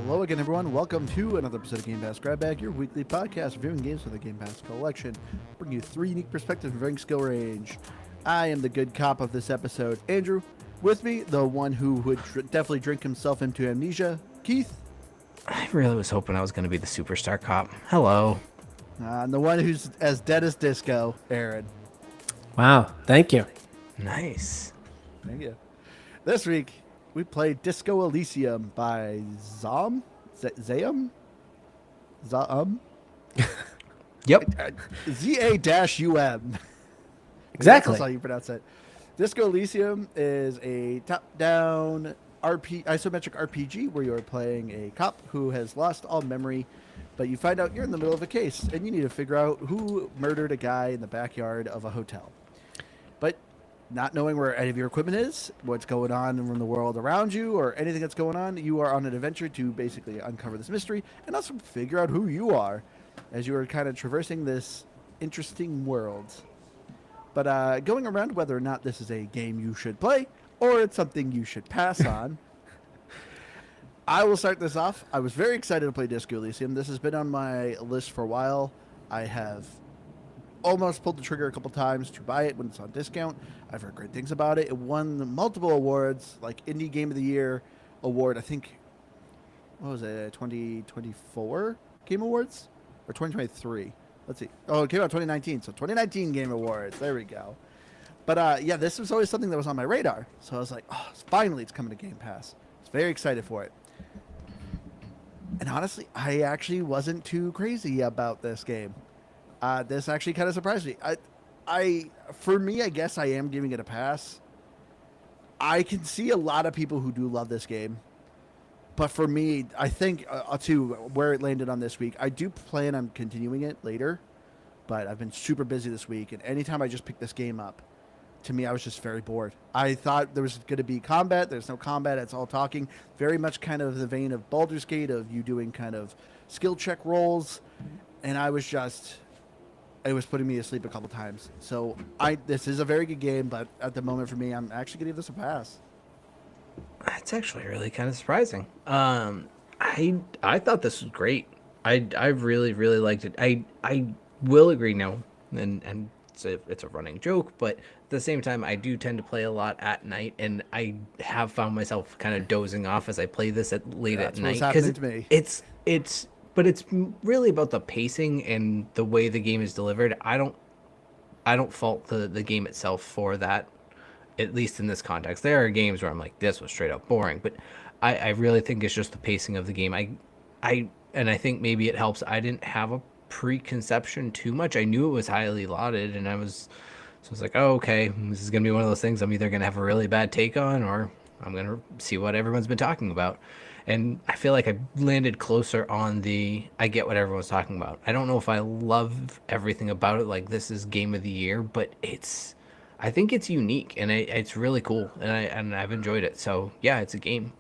Hello again, everyone. Welcome to another episode of Game Pass Grab Bag, your weekly podcast reviewing games for the Game Pass collection. Bringing you three unique perspectives of varying skill range. I am the good cop of this episode, Andrew. With me, the one who would definitely drink himself into amnesia, Keith. I really was hoping I was going to be the superstar cop. Hello. And the one who's as dead as disco, Aaron. Wow, thank you. Nice. Thank you. This week, we played Disco Elysium by Zaum? Yep. ZA-UM. Exactly. That's how you pronounce it. Disco Elysium is a top-down isometric RPG where you're playing a cop who has lost all memory, but you find out you're in the middle of a case, and you need to figure out who murdered a guy in the backyard of a hotel. But not knowing where any of your equipment is, what's going on in the world around you, or anything that's going on, you are on an adventure to basically uncover this mystery and also figure out who you are as you are kind of traversing this interesting world. But going around whether or not this is a game you should play or it's something you should pass on, I will start this off. I was very excited to play Disco Elysium. This has been on my list for a while. I have almost pulled the trigger a couple times to buy it when it's on discount. I've heard great things about it. It won multiple awards, like Indie Game of the Year award. I think, what was it, 2024 Game Awards? Or 2023? Let's see. Oh, it came out 2019, so 2019 Game Awards. There we go. But yeah, this was always something that was on my radar. So I was like, oh, finally it's coming to Game Pass. I was very excited for it. And honestly, I actually wasn't too crazy about this game. This actually kind of surprised me. For me, I guess I am giving it a pass. I can see a lot of people who do love this game. But for me, I think, to where it landed on this week, I do plan on continuing it later. But I've been super busy this week. And anytime I just pick this game up, to me, I was just very bored. I thought there was going to be combat. There's no combat. It's all talking. Very much kind of the vein of Baldur's Gate, of you doing kind of skill check rolls. And I was just... It was putting me to sleep a couple times. So this is a very good game, but at the moment for me, I'm actually going to give this a pass. That's actually really kind of surprising. I thought this was great. I really liked it. I will agree now, and it's a running joke, but at the same time, I do tend to play a lot at night, and I have found myself kind of dozing off as I play this late at night. That's what's happening to me. But it's really about the pacing and the way the game is delivered. I don't fault the game itself for that, at least in this context. There are games where I'm like, this was straight up boring, but I really think it's just the pacing of the game. And I think maybe it helps. I didn't have a preconception too much. I knew it was highly lauded, and I was like, oh, okay, this is gonna be one of those things I'm either gonna have a really bad take on, or I'm gonna see what everyone's been talking about. And I feel like I landed closer on I get what everyone's talking about. I don't know if I love everything about it, like this is Game of the Year, but I think it's unique, and it's really cool, and I've enjoyed it. So yeah, it's a game.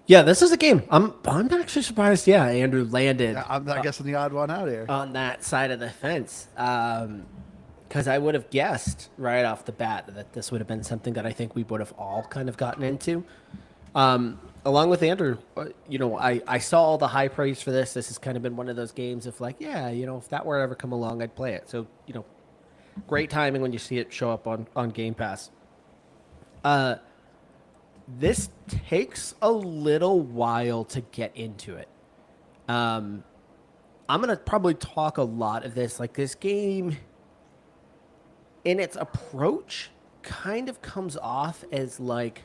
Yeah, this is a game. I'm actually surprised. Yeah, Andrew landed. Yeah, I'm guessing the odd one out here on that side of the fence, because I would have guessed right off the bat that this would have been something that I think we would have all kind of gotten into. Along with Andrew, I saw all the high praise for this. This has kind of been one of those games of like, yeah, if that were to ever come along, I'd play it. So, great timing when you see it show up on Game Pass. This takes a little while to get into it. I'm going to probably talk a lot of this. Like, this game, in its approach, kind of comes off as like...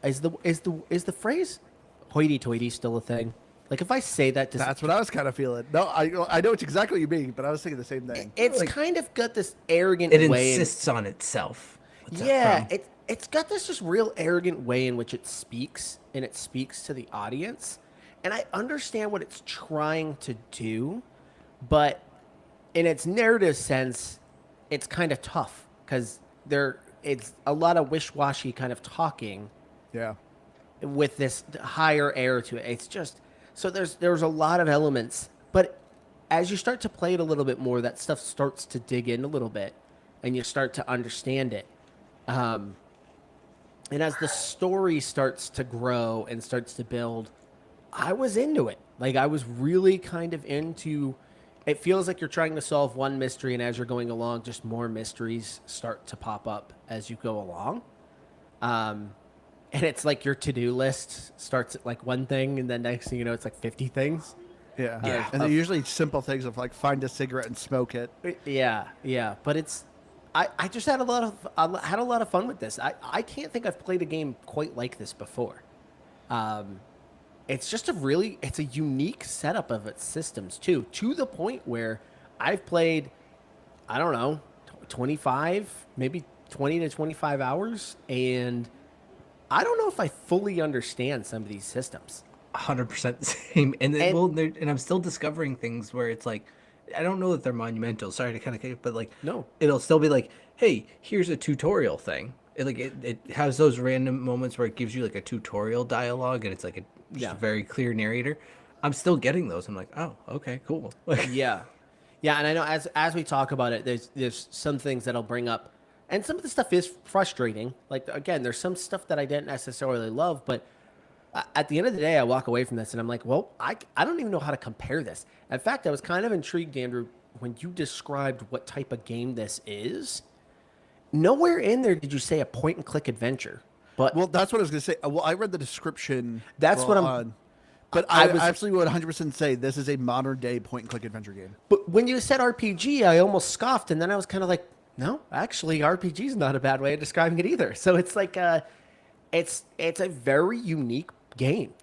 Is the phrase hoity-toity still a thing? Like, if I say that... That's what I was kind of feeling. No, I know it's exactly what you mean, but I was thinking the same thing. It's like, kind of got this arrogant way... It insists on itself. Yeah, it's got this just real arrogant way in which it speaks, and it speaks to the audience. And I understand what it's trying to do, but in its narrative sense, it's kind of tough, because it's a lot of wish-washy kind of talking. Yeah. With this higher air to it. It's just... So there's a lot of elements, but as you start to play it a little bit more, that stuff starts to dig in a little bit, and you start to understand it. And as the story starts to grow and starts to build, I was into it. Like I was really kind of into it feels like you're trying to solve one mystery and as you're going along just more mysteries start to pop up as you go along. Um and it's like your to-do list starts at like one thing and then next thing you know it's like 50 things. Yeah. Yeah. And they're usually simple things of like find a cigarette and smoke it. Yeah, but it's I just had I had a lot of fun with this. I can't think I've played a game quite like this before. It's just it's a unique setup of its systems too, to the point where I've played, I don't know, 25, maybe 20 to 25 hours, and I don't know if I fully understand some of these systems. 100% the same. And then, And well, and I'm still discovering things where it's like, I don't know that they're monumental. Sorry to kind of, but like, no, it'll still be like, hey, here's a tutorial thing. It has those random moments where it gives you like a tutorial dialogue, and it's like just a very clear narrator. I'm still getting those. I'm like, oh, okay, cool. Like, yeah, yeah, and I know as we talk about it, there's some things that'll bring up, and some of the stuff is frustrating. Like again, there's some stuff that I didn't necessarily love, but at the end of the day, I walk away from this and I'm like, well, I don't even know how to compare this. In fact, I was kind of intrigued, Andrew, when you described what type of game this is. Nowhere in there did you say a point and click adventure. But Well, that's what I was going to say. Well, I read the description. That's what I'm- on, but I I was- absolutely would 100% say this is a modern day point and click adventure game. but when you said RPG, I almost scoffed, and then I was kind of like, no, actually, RPG is not a bad way of describing it either. So it's like it's a very unique game,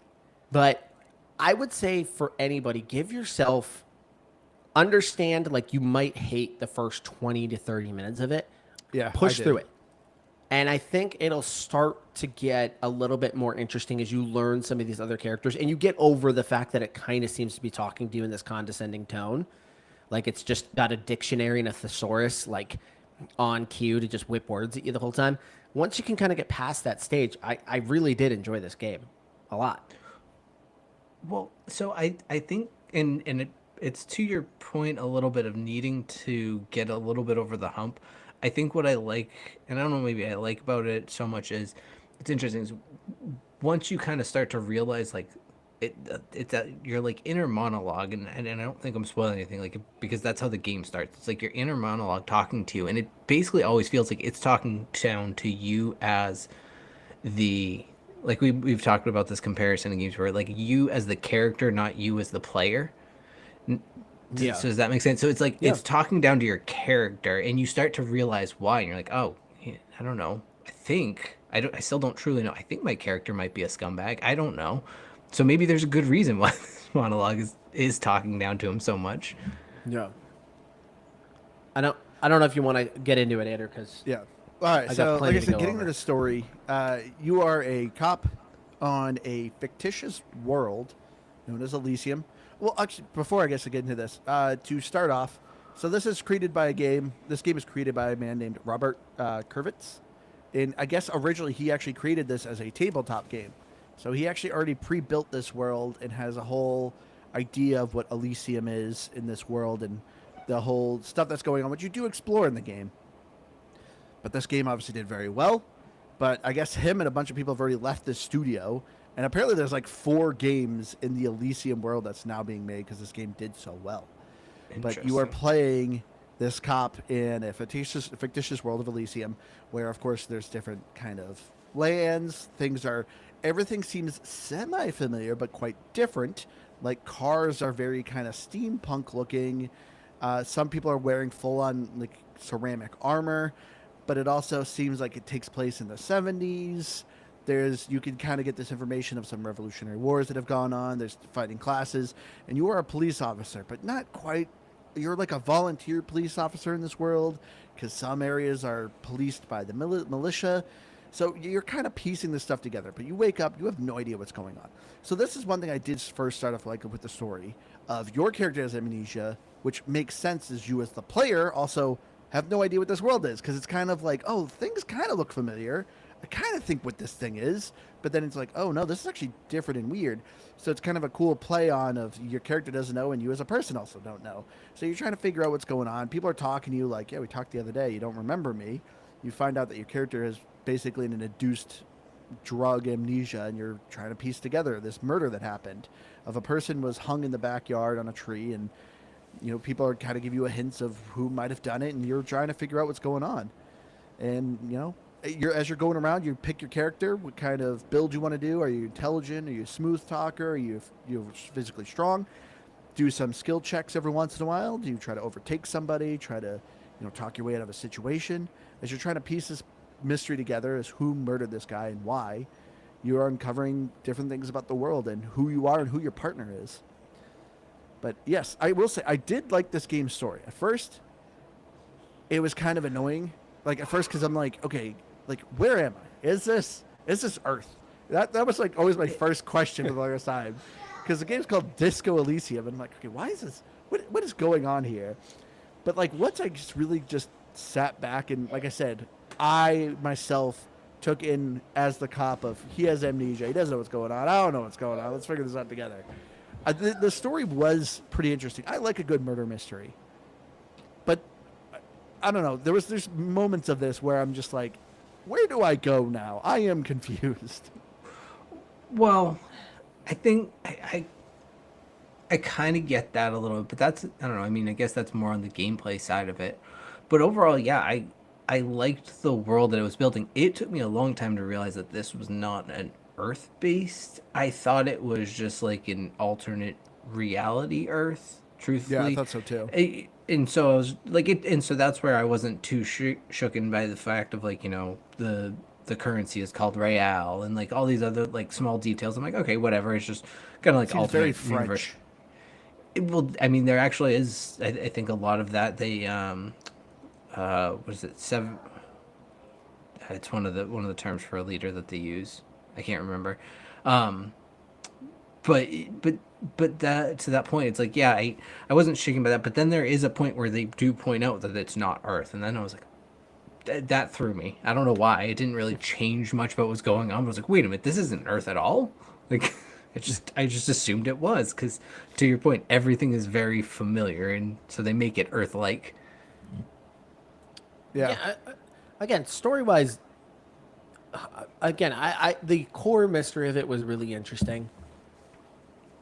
but I would say for anybody, give yourself understand like you might hate the first 20 to 30 minutes of it. Yeah, Push I did. through it. And I think it'll start to get a little bit more interesting as you learn some of these other characters and you get over the fact that it kind of seems to be talking to you in this condescending tone. Like it's just got a dictionary and a thesaurus like on cue to just whip words at you the whole time. Once you can kind of get past that stage, I really did enjoy this game a lot. well, so I think, it's to your point a little bit of needing to get a little bit over the hump. I think what I like, and I don't know, maybe I like about it so much is it's interesting. Is once you kind of start to realize like it's that your like inner monologue, and I don't think I'm spoiling anything like because that's how the game starts. It's like your inner monologue talking to you, and it basically always feels like it's talking down to you as the like we've talked about this comparison in games where like you as the character, not you as the player. Yeah. So does that make sense? So it's like Yeah. it's talking down to your character, and you start to realize why, and you're like, oh, yeah, I don't know. I still don't truly know. I think my character might be a scumbag. I don't know. So maybe there's a good reason why this monologue is talking down to him so much. Yeah. I don't know if you want to get into it, Andrew, because Yeah. All right. got So, plenty like I to said, go getting over. to the story, you are a cop on a fictitious world known as Elysium. Well, actually, before I guess I get into this, to start off, so this is created by a game. This game is created by a man named Robert Kurvitz, and I guess originally he actually created this as a tabletop game. So he actually already pre-built this world and has a whole idea of what Elysium is in this world and the whole stuff that's going on, which you do explore in the game. But this game obviously did very well. But I guess him and a bunch of people have already left the studio. And apparently there's like 4 games in the Elysium world that's now being made because this game did so well. But you are Interesting. playing this cop in a fictitious world of Elysium where, of course, there's different kind of lands. Everything seems semi-familiar but quite different. Like cars are very kind of steampunk looking. Some people are wearing full-on like ceramic armor, but it also seems like it takes place in the 70s. You can kind of get this information of some revolutionary wars that have gone on. There's fighting classes, and you are a police officer, but not quite. You're like a volunteer police officer in this world because some areas are policed by the militia. So you're kind of piecing this stuff together, but you wake up, you have no idea what's going on. So this is one thing I did first start off like with the story of your character has amnesia, which makes sense as you as the player also have no idea what this world is because it's kind of like, oh, things kind of look familiar. I kind of think what this thing is, but then it's like, oh no, this is actually different and weird. So it's kind of a cool play on of your character doesn't know and you as a person also don't know. So you're trying to figure out what's going on. People are talking to you like, yeah, we talked the other day. You don't remember me. You find out that your character is basically an induced drug amnesia, and you're trying to piece together this murder that happened of a person was hung in the backyard on a tree, and people are kind of give you a hints of who might have done it, and you're trying to figure out what's going on. And as you're going around, you pick your character, what kind of build you want to do. Are you intelligent? Are you a smooth talker? Are you physically strong? Do some skill checks every once in a while. Do you try to overtake somebody? Try to talk your way out of a situation? As you're trying to piece this mystery together as who murdered this guy and why, you are uncovering different things about the world and who you are and who your partner is. But yes, I will say I did like this game's story. At first, it was kind of annoying. Like at first, because I'm like, okay, like where am I? Is this Earth? That was like always my first question for the longest time, because the game's called Disco Elysium, and I'm like, okay, why is this? What is going on here? But like once I just sat back and, like I said, I myself took in as the cop of he has amnesia, he doesn't know what's going on, I don't know what's going on. Let's figure this out together. The story was pretty interesting. I like a good murder mystery, but I don't know. There's moments of this where I'm just like, where do I go now? I am confused. Well, I think I kind of get that a little bit, but that's, I don't know. I mean, I guess that's more on the gameplay side of it. But overall, yeah, I liked the world that it was building. It took me a long time to realize that this was not an Earth-based. I thought it was just like an alternate reality Earth, truthfully. Yeah, I thought so too. And so I was like, and so that's where I wasn't too shooken by the fact of like, the currency is called Real and like all these other like small details. I'm like, okay, whatever. It's just kind of like Seems alternate very universe. French. Well, I mean, there actually is. I think a lot of that. They what is it? Seven. It's one of the terms for a leader that they use. I can't remember. But that, to that point, it's like, yeah, I wasn't shaken by that. But then there is a point where they do point out that it's not Earth, and then I was like, that threw me. I don't know why. It didn't really change much about what was going on. I was like, wait a minute, this isn't Earth at all. Like, I just assumed it was, because to your point, everything is very familiar, and so they make it Earth-like. Yeah. Again, story-wise, I the core mystery of it was really interesting.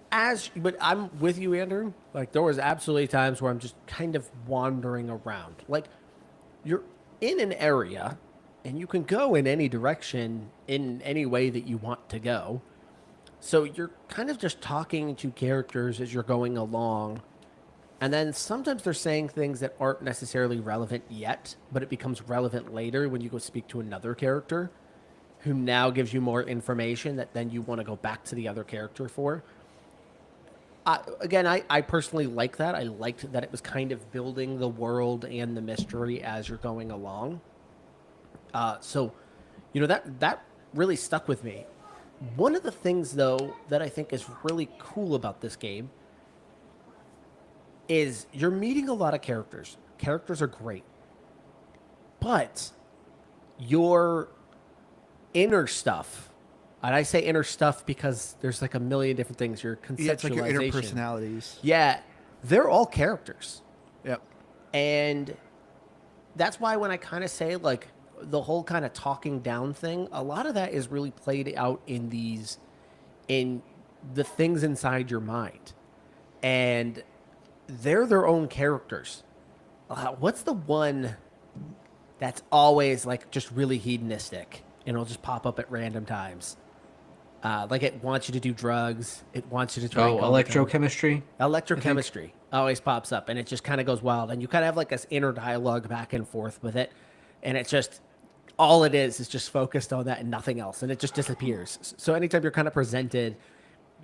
But I'm with you, Andrew. Like, there was absolutely times where I'm just kind of wandering around. Like, you're in an area, and you can go in any direction in any way that you want to go. So you're kind of just talking to characters as you're going along. And then sometimes they're saying things that aren't necessarily relevant yet, but it becomes relevant later when you go speak to another character who now gives you more information that then you want to go back to the other character for. I personally like that. I liked that it was kind of building the world and the mystery as you're going along. So that really stuck with me. One of the things, though, that I think is really cool about this game is you're meeting a lot of characters. Characters are great. But your inner stuff, and I say inner stuff because there's like a million different things, your conceptualization. Yeah, it's like your inner personalities. Yeah, they're all characters. Yep. And that's why when I kind of say like the whole kind of talking down thing, a lot of that is really played out in the things inside your mind. And they're their own characters. What's the one that's always like just really hedonistic and it'll just pop up at random times? Like it wants you to do drugs. It wants you to drink. Electrochemistry? Electrochemistry always pops up and it just kind of goes wild. And you kind of have like this inner dialogue back and forth with it. And it's just, all it is just focused on that and nothing else. And it just disappears. So anytime you're kind of presented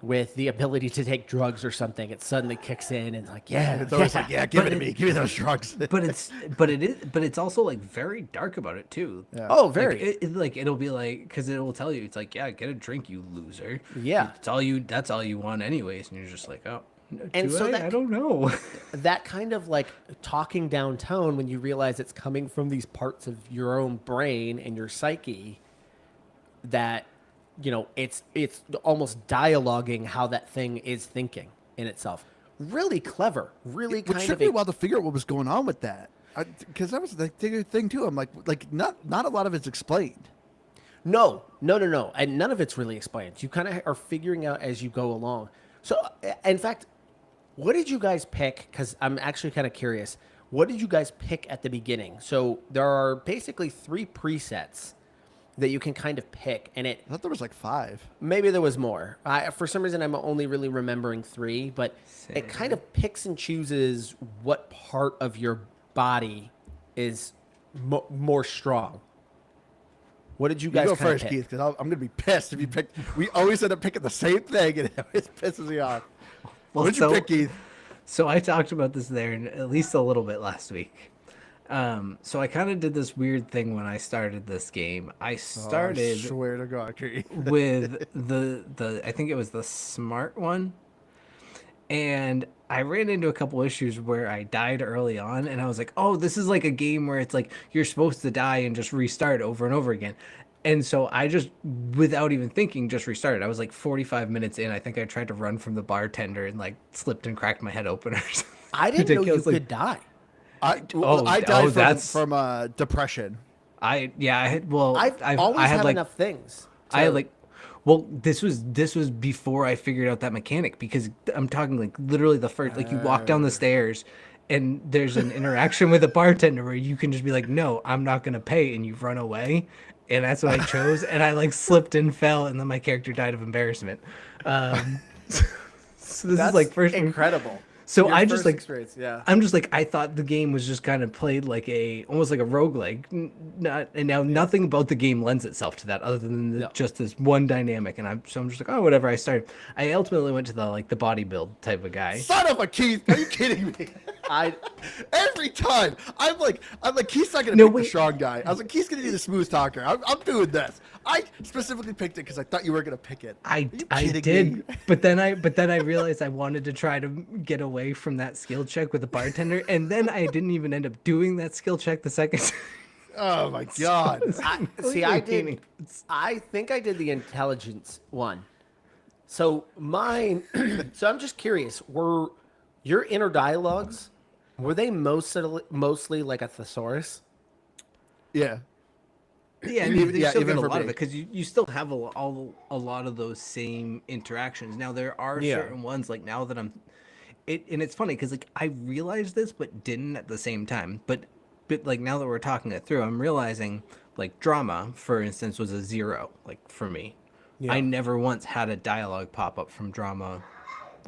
with the ability to take drugs or something, it suddenly kicks in and like, yeah, It's always like, yeah, give it to me. Give me those drugs. But it's also like very dark about it too. Yeah. Oh, very. Like it'll be like, because it will tell you, it's like, yeah, get a drink, you loser. Yeah. That's all you want anyways, and you're just like, oh. And so I don't know. That kind of like talking down tone, when you realize it's coming from these parts of your own brain and your psyche, that, it's almost dialoguing how that thing is thinking in itself. Really clever. Really Which kind took of me a while to figure out what was going on with that. Because that was the thing too. I'm like not a lot of it's explained. No. And none of it's really explained. You kind of are figuring out as you go along. So, in fact, what did you guys pick? Because I'm actually kind of curious. What did you guys pick at the beginning? So there are basically 3 presets that you can kind of pick, and I thought there was like 5. maybe there was more. For some reason, I'm only really remembering 3, but it kind of picks and chooses what part of your body is more strong. What did you guys You go kinda first, pick? Keith, because I'm gonna be pissed if you pick. We always end up picking the same thing, and it always pisses me off. Well, What did you pick, Keith? So I talked about this there at least a little bit last week. So I kind of did this weird thing when I started this game. I I started swear to God, Keith. with the I think it was the smart one, and I ran into a couple issues where I died early on, and I was like, oh, this is like a game where it's like you're supposed to die and just restart over and over again. And so I just, without even thinking, just restarted. I was like 45 minutes in. I think I tried to run from the bartender and like slipped and cracked my head open or something. I didn't know you Ridiculous, like- could die. I oh, died that's- from depression. I had I've always I had had like enough things. I had like, well, this was before I figured out that mechanic, because I'm talking like literally the first, like you walk down the stairs and there's an interaction with a bartender where you can just be like, no, I'm not going to pay. And you run away. And that's what I chose. And I like slipped and fell. And then my character died of embarrassment. So this is like first. incredible. So Your I just first like, experience, yeah. I'm just like, I thought the game was just kind of played like almost like a roguelike. Not, and now nothing about the game lends itself to that other than just this one dynamic. And I'm just like, oh, whatever. I ultimately went to the body build type of guy. Son of a Keith! Are you kidding me? Every time I'm like Keith's not gonna pick the strong guy. I was like, Keith's gonna be the smooth talker. I'm doing this. I specifically picked it because I thought you were gonna pick it. I kidding did, me? but then I realized I wanted to try to get away from that skill check with the bartender, and then I didn't even end up doing that skill check the second time. Oh my God! I think I did the intelligence one. So mine. So I'm just curious. Were your inner dialogues? Were they mostly like a thesaurus? Yeah. Yeah, and you still even get a for lot of me. it because you still have a lot of those same interactions. Now there are certain ones like now that and it's funny because like I realized this but didn't at the same time. But like now that we're talking it through, I'm realizing like drama, for instance, was a 0 like for me. Yeah. I never once had a dialogue pop up from drama.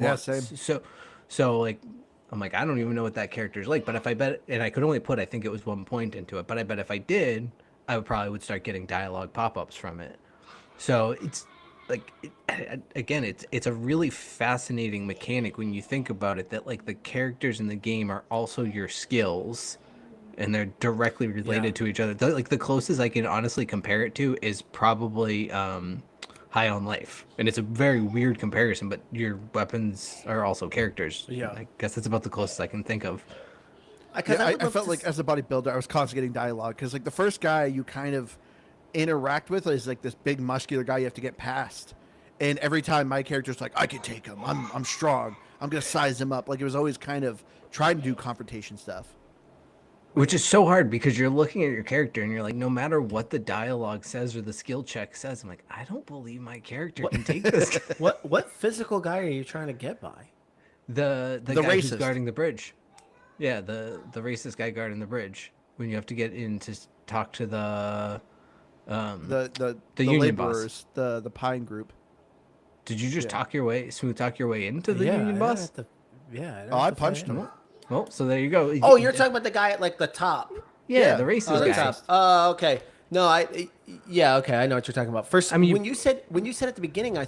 Yeah, once. same. So like I'm like I don't even know what that character is like. But if I bet, and I could only put I think it was 1 point into it. But I bet if I did, I would start getting dialogue pop-ups from it. So it's like again, it's a really fascinating mechanic when you think about it. That like the characters in the game are also your skills, and they're directly related to each other. Like the closest I can honestly compare it to is probably High on Life, and it's a very weird comparison. But your weapons are also characters. Yeah. I guess that's about the closest I can think of. I felt like as a bodybuilder, I was constantly getting dialogue because like the first guy you kind of interact with is like this big muscular guy you have to get past, and every time my character's like, I can take him, I'm strong, I'm gonna size him up. Like it was always kind of trying to do confrontation stuff. Which is so hard because you're looking at your character and you're like, no matter what the dialogue says or the skill check says, I'm like, I don't believe my character can take this. What physical guy are you trying to get by? The guy who's racist. guarding the bridge. Yeah, the racist guy guarding the bridge. When you have to get in to talk to the union laborers, boss. the Pine Group. Did you just smooth talk your way into the union boss? I punched him. Well, so there you go. Oh, you're talking about the guy at like the top. Yeah, the racist Oh, the guy. top. Oh, okay. No, okay, I know what you're talking about. First, I mean, when you said at the beginning, I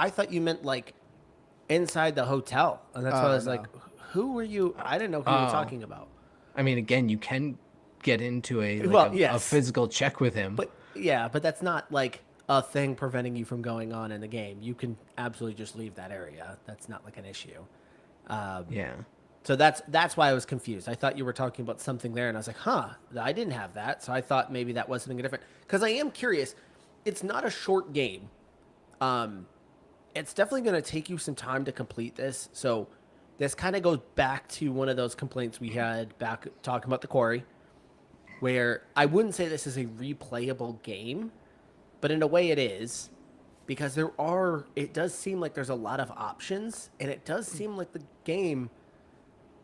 thought you meant like inside the hotel, and that's why I was no. like, who were you? I didn't know who you were talking about. I mean, again, you can get into a yes. physical check with him. But that's not like a thing preventing you from going on in the game. You can absolutely just leave that area. That's not like an issue. Yeah. So that's why I was confused. I thought you were talking about something there, and I was like, huh, I didn't have that. So I thought maybe that was something different. Because I am curious. It's not a short game. It's definitely going to take you some time to complete this. So this kind of goes back to one of those complaints we had back talking about the quarry, where I wouldn't say this is a replayable game, but in a way it is, because it does seem like there's a lot of options, and it does seem like the game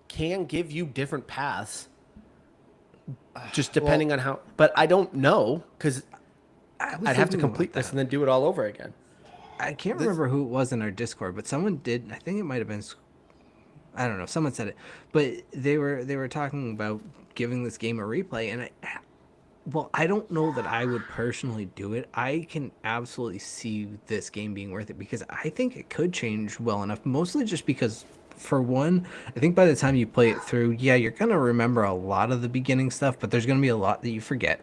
can give you different paths just depending on how, but I don't know, because I'd have to complete this and then do it all over again. I can't remember who it was in our Discord, but someone did. I think it might have been. I don't know. Someone said it, but they were talking about giving this game a replay, and I don't know that I would personally do it. I can absolutely see this game being worth it because I think it could change well enough. Mostly just because, for one, I think by the time you play it through, yeah, you're gonna remember a lot of the beginning stuff, but there's gonna be a lot that you forget.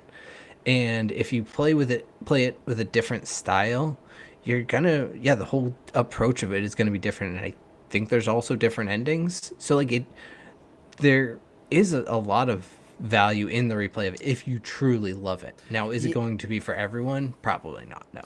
And if you play it with a different style, you're gonna, the whole approach of it is gonna be different. And I think there's also different endings. So like there is a lot of value in the replay of it if you truly love it. Now, is it going to be for everyone? Probably not. No.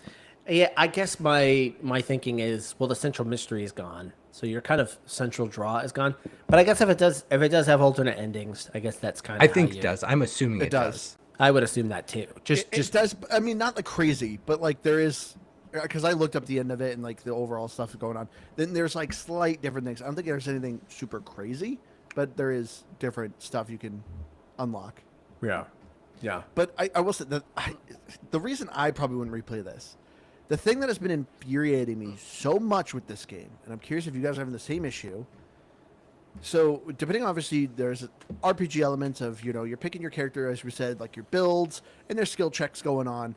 Yeah, I guess my thinking is, well, the central mystery is gone, so your kind of central draw is gone. But I guess if it does have alternate endings, I guess that's kind of. I think it does. I'm assuming it does. I would assume that too. It does. I mean, not like crazy, but like there is, because I looked up the end of it and like the overall stuff going on. Then there's like slight different things. I don't think there's anything super crazy, but there is different stuff you can unlock. Yeah. But I will say that the reason I probably wouldn't replay this, the thing that has been infuriating me so much with this game, and I'm curious if you guys are having the same issue. So depending, obviously, there's RPG elements of, you're picking your character, as we said, like your builds, and there's skill checks going on.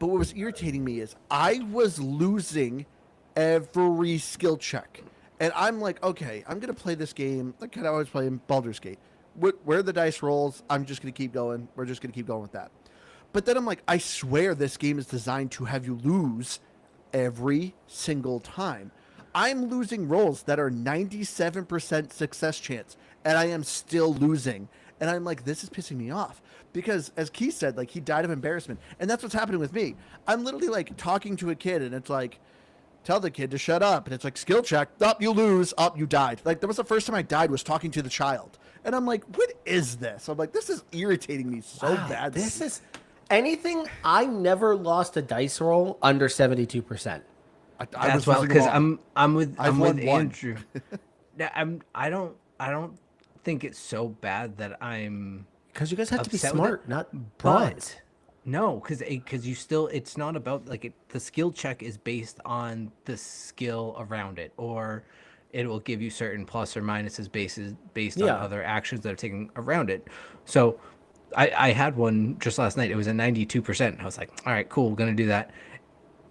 But what was irritating me is I was losing every skill check. And I'm like, okay, I'm going to play this game like I always play in Baldur's Gate. Where the dice rolls, I'm just going to keep going. We're just going to keep going with that. But then I'm like, I swear this game is designed to have you lose every single time. I'm losing rolls that are 97% success chance, and I am still losing. And I'm like, this is pissing me off. Because, as Keith said, like, he died of embarrassment. And that's what's happening with me. I'm literally, like, talking to a kid, and it's like, tell the kid to shut up. And it's like, skill check. Up, you lose. Up, you died. Like, that was the first time I died, was talking to the child. And I'm like, what is this? I'm like, this is irritating me so bad. This is anything. I never lost a dice roll under 72%. That's well, because I'm with Andrew. I don't think it's so bad that I'm, because you guys have to be smart, not but no, because you still, it's not about like the skill check is based on the skill around it, or it will give you certain plus or minuses based on other actions that are taken around it. So I had one just last night. It was a 92%. I was like, all right, cool, gonna do that.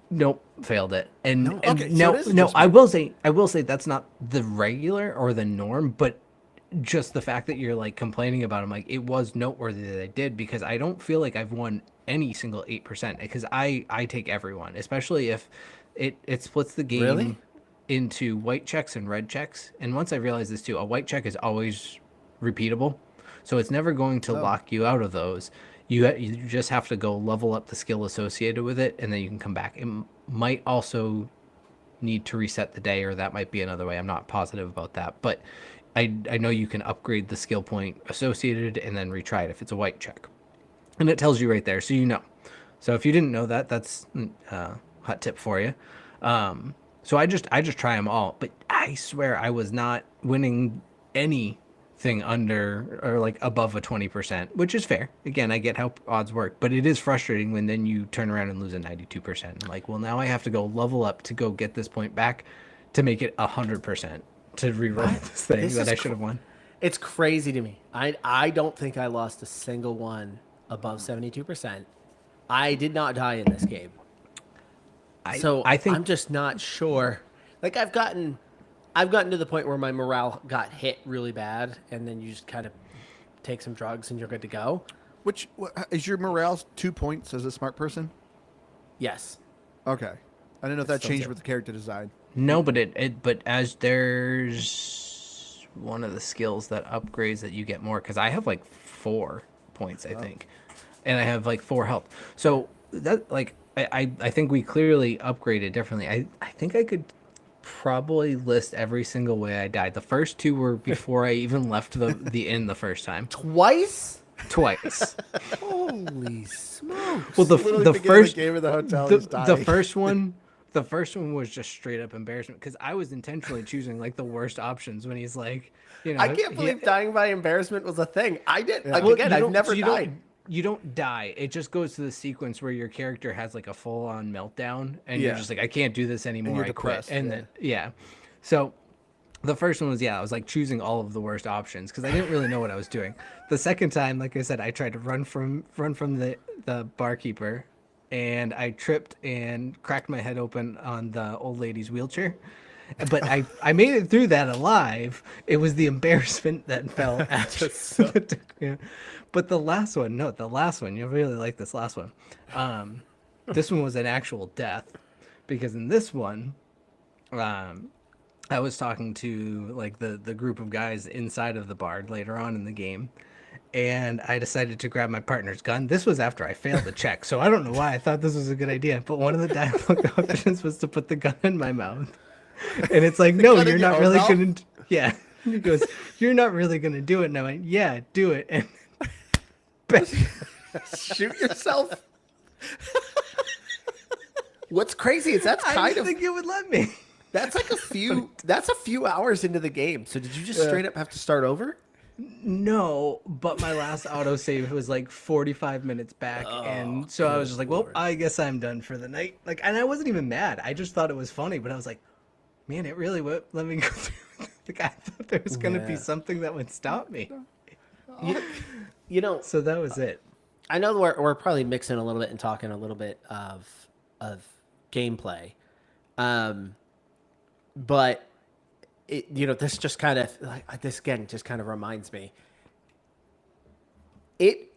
Nope, failed it. I will say that's not the regular or the norm, but just the fact that you're like complaining about it, I'm like, it was noteworthy that I did, because I don't feel like I've won any single 8%, because I take everyone, especially if it splits the game into white checks and red checks. And once I realized this too, a white check is always repeatable, so it's never going to lock you out of those. You just have to go level up the skill associated with it, and then you can come back. It might also need to reset the day, or that might be another way. I'm not positive about that, but I know you can upgrade the skill point associated and then retry it if it's a white check. And it tells you right there, so you know. So if you didn't know that, that's a hot tip for you. So I just try them all, but I swear I was not winning anything under or like above a 20%, which is fair. Again, I get how odds work, but it is frustrating when then you turn around and lose a 92%. I'm like, well, now I have to go level up to go get this point back to make it 100% to reroll this thing that I should have won. It's crazy to me. I don't think I lost a single one above 72%. I did not die in this game. I think I'm just not sure. Like I've gotten to the point where my morale got hit really bad, and then you just kind of take some drugs and you're good to go. Which is your morale 2 points as a smart person? Yes. Okay. I didn't know if that changed with the character design. No, but but as there's one of the skills that upgrades that you get more, because I have like 4 points, I think, and I have like 4 health. So that like I think we clearly upgraded differently. I think I could probably list every single way I died. The first 2 were before I even left the inn the first time. Twice? twice. Holy smokes! Well, Literally the beginning of first the game of the hotel, the, he's the dying. first one the first one was just straight up embarrassment because I was intentionally choosing like the worst options when he's like, I can't believe dying by embarrassment was a thing. I did like Well, again. you I've don't- never you died. you don't die. It just goes to the sequence where your character has like a full on meltdown and you're Yeah. just like, I can't do this anymore. you're I quit. depressed, And yeah. then So the first one was I was like choosing all of the worst options because I didn't really know what I was doing. The second time, like I said, I tried to run from the barkeeper, and I tripped and cracked my head open on the old lady's wheelchair. But I made it through that alive. It was the embarrassment that fell after. Yeah. But the last one, you'll really like this last one. This one was an actual death because in this one, I was talking to like the group of guys inside of the bar later on in the game, and I decided to grab my partner's gun. This was after I failed the check, so I don't know why I thought this was a good idea. But one of the dialogue options was to put the gun in my mouth, and it's like, no, gun in you're your not own really mouth? gonna. Yeah, he goes, you're not really gonna do it, and I went, yeah, do it, and Shoot yourself. What's crazy is that's I kind didn't of think it would let me. that's like a few hours into the game. So did you just straight up have to start over? No, but my last autosave was like 45 minutes back, and so I was just like, well, I guess I'm done for the night. Like, and I wasn't even mad. I just thought it was funny, but I was like, man, it really would let me go through. Like, I thought there was gonna be Yeah. something that would stop me. You know, So that was it. I know we're probably mixing a little bit and talking a little bit of gameplay, but this just kind of like this again just kind of reminds me. It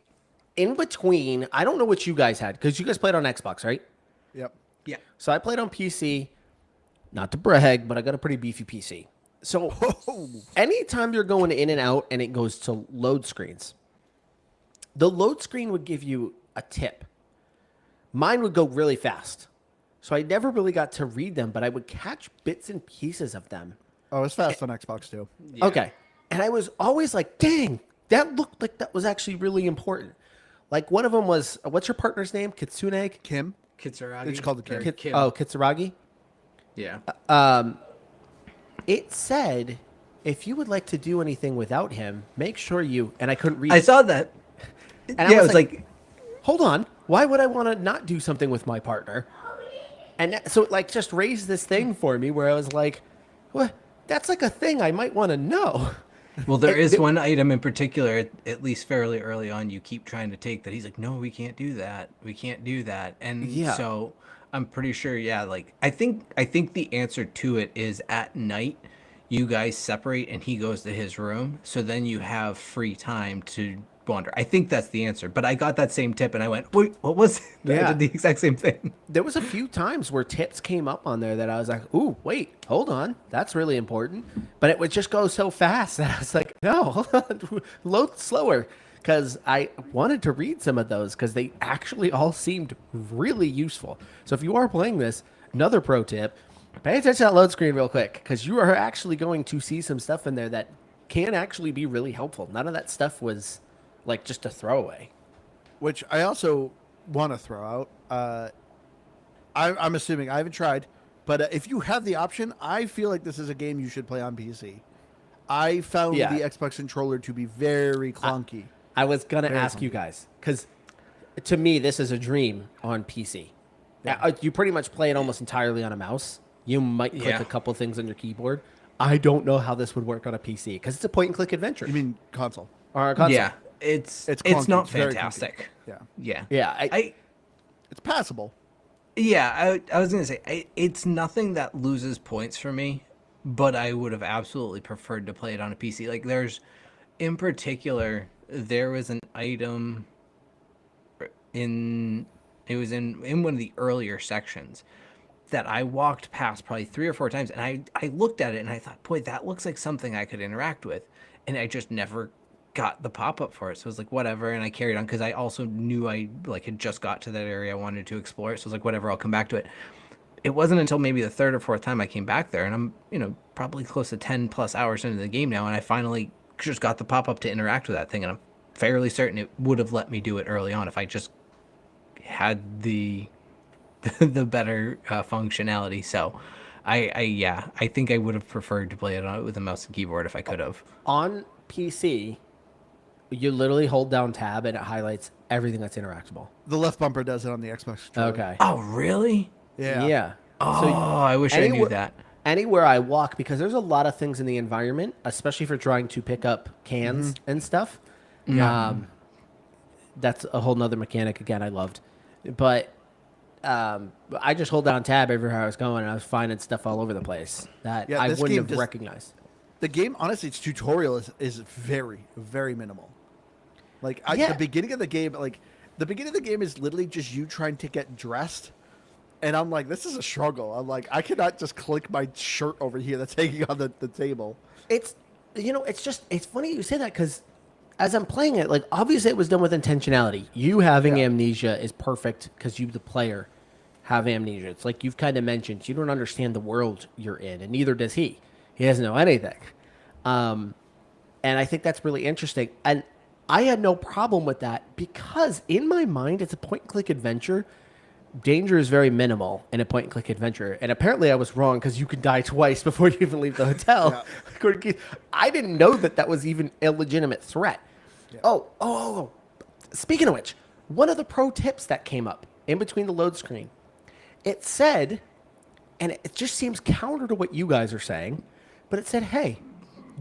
in between. I don't know what you guys had because you guys played on Xbox, right? Yep. Yeah. So I played on PC. Not to brag, but I got a pretty beefy PC. So anytime you're going in and out and it goes to load screens, the load screen would give you a tip. Mine would go really fast. So I never really got to read them, but I would catch bits and pieces of them. Oh, it's fast on Xbox too. Yeah. Okay. And I was always like, dang, that looked like that was actually really important. Like one of them was, what's your partner's name? Kitsune? Kim. Kitsuragi. It's called the Or Kim. Kim. Oh, Kitsuragi? Yeah. It said, if you would like to do anything without him, make sure you, and I couldn't read I it. saw that. And Yeah, I it was like hold on, why would I want to not do something with my partner? And so it like just raised this thing for me where I was like, what? That's like a thing I might want to know. Well, there is one item in particular, at least fairly early on, you keep trying to take that. He's like, no, we can't do that. We can't do that. And Yeah. so I'm pretty sure, like I think the answer to it is at night, you guys separate and he goes to his room. So then you have free time to wander. I think that's the answer. But I got that same tip and I went, wait, what was it? Yeah. I did the exact same thing. There was a few times where tips came up on there that I was like, ooh, wait, hold on. That's really important. But it would just go so fast that I was like, no, hold on, load slower. Because I wanted to read some of those because they actually all seemed really useful. So if you are playing this, another pro tip, pay attention to that load screen real quick because you are actually going to see some stuff in there that can actually be really helpful. None of that stuff was like just a throwaway. Which I also want to throw out. I'm assuming I haven't tried, but if you have the option, I feel like this is a game you should play on PC. I found Yeah. the Xbox controller to be very clunky. I was going to Very ask you clunky. guys because to me, this is a dream on PC. You pretty much play it almost entirely on a mouse. You might click Yeah. a couple things on your keyboard. I don't know how this would work on a PC because it's a point and click adventure. You mean console? Or a console. Yeah. It's clunky. not It's very clunky. fantastic. Yeah, Yeah. Yeah. it's passable. I was gonna say it's nothing that loses points for me, but I would have absolutely preferred to play it on a PC. Like in particular, there was an item in one of the earlier sections that I walked past probably 3 or 4 times, and I looked at it and I thought, boy, that looks like something I could interact with, and I just never got the pop-up for it. So I was like, whatever, and I carried on because I also knew I had just got to that area I wanted to explore it. So I was like, whatever, I'll come back to it. It wasn't until maybe the 3rd or 4th time I came back there, and I'm probably close to 10 plus hours into the game now, and I finally just got the pop-up to interact with that thing, and I'm fairly certain it would have let me do it early on if I just had the the better functionality. So I think I would have preferred to play it on with a mouse and keyboard if I could have. On PC, you literally hold down tab and it highlights everything that's interactable. The left bumper does it on the Xbox controller. Okay. Oh, really? Yeah. Yeah. Oh, I wish I knew that. Anywhere I walk, because there's a lot of things in the environment, especially for trying to pick up cans and stuff. That's a whole nother mechanic again I loved. But I just hold down tab everywhere I was going, and I was finding stuff all over the place that I wouldn't have recognized. The game, honestly, its tutorial is very, very minimal. Like, the beginning of the game, is literally just you trying to get dressed. And I'm like, this is a struggle. I'm like, I cannot just click my shirt over here that's hanging on the table. It's funny you say that, because as I'm playing it, like, obviously it was done with intentionality. You having amnesia is perfect because you, the player, have amnesia. It's like you've kind of mentioned, you don't understand the world you're in, and neither does he. He doesn't know anything. And I think that's really interesting. And I had no problem with that because in my mind, it's a point-and-click adventure. Danger is very minimal in a point-and-click adventure. And apparently I was wrong because you can die twice before you even leave the hotel. According to Keith, I didn't know that was even a legitimate threat. Yeah. Oh. Speaking of which, one of the pro tips that came up in between the load screen, it said, and it just seems counter to what you guys are saying, but it said, hey,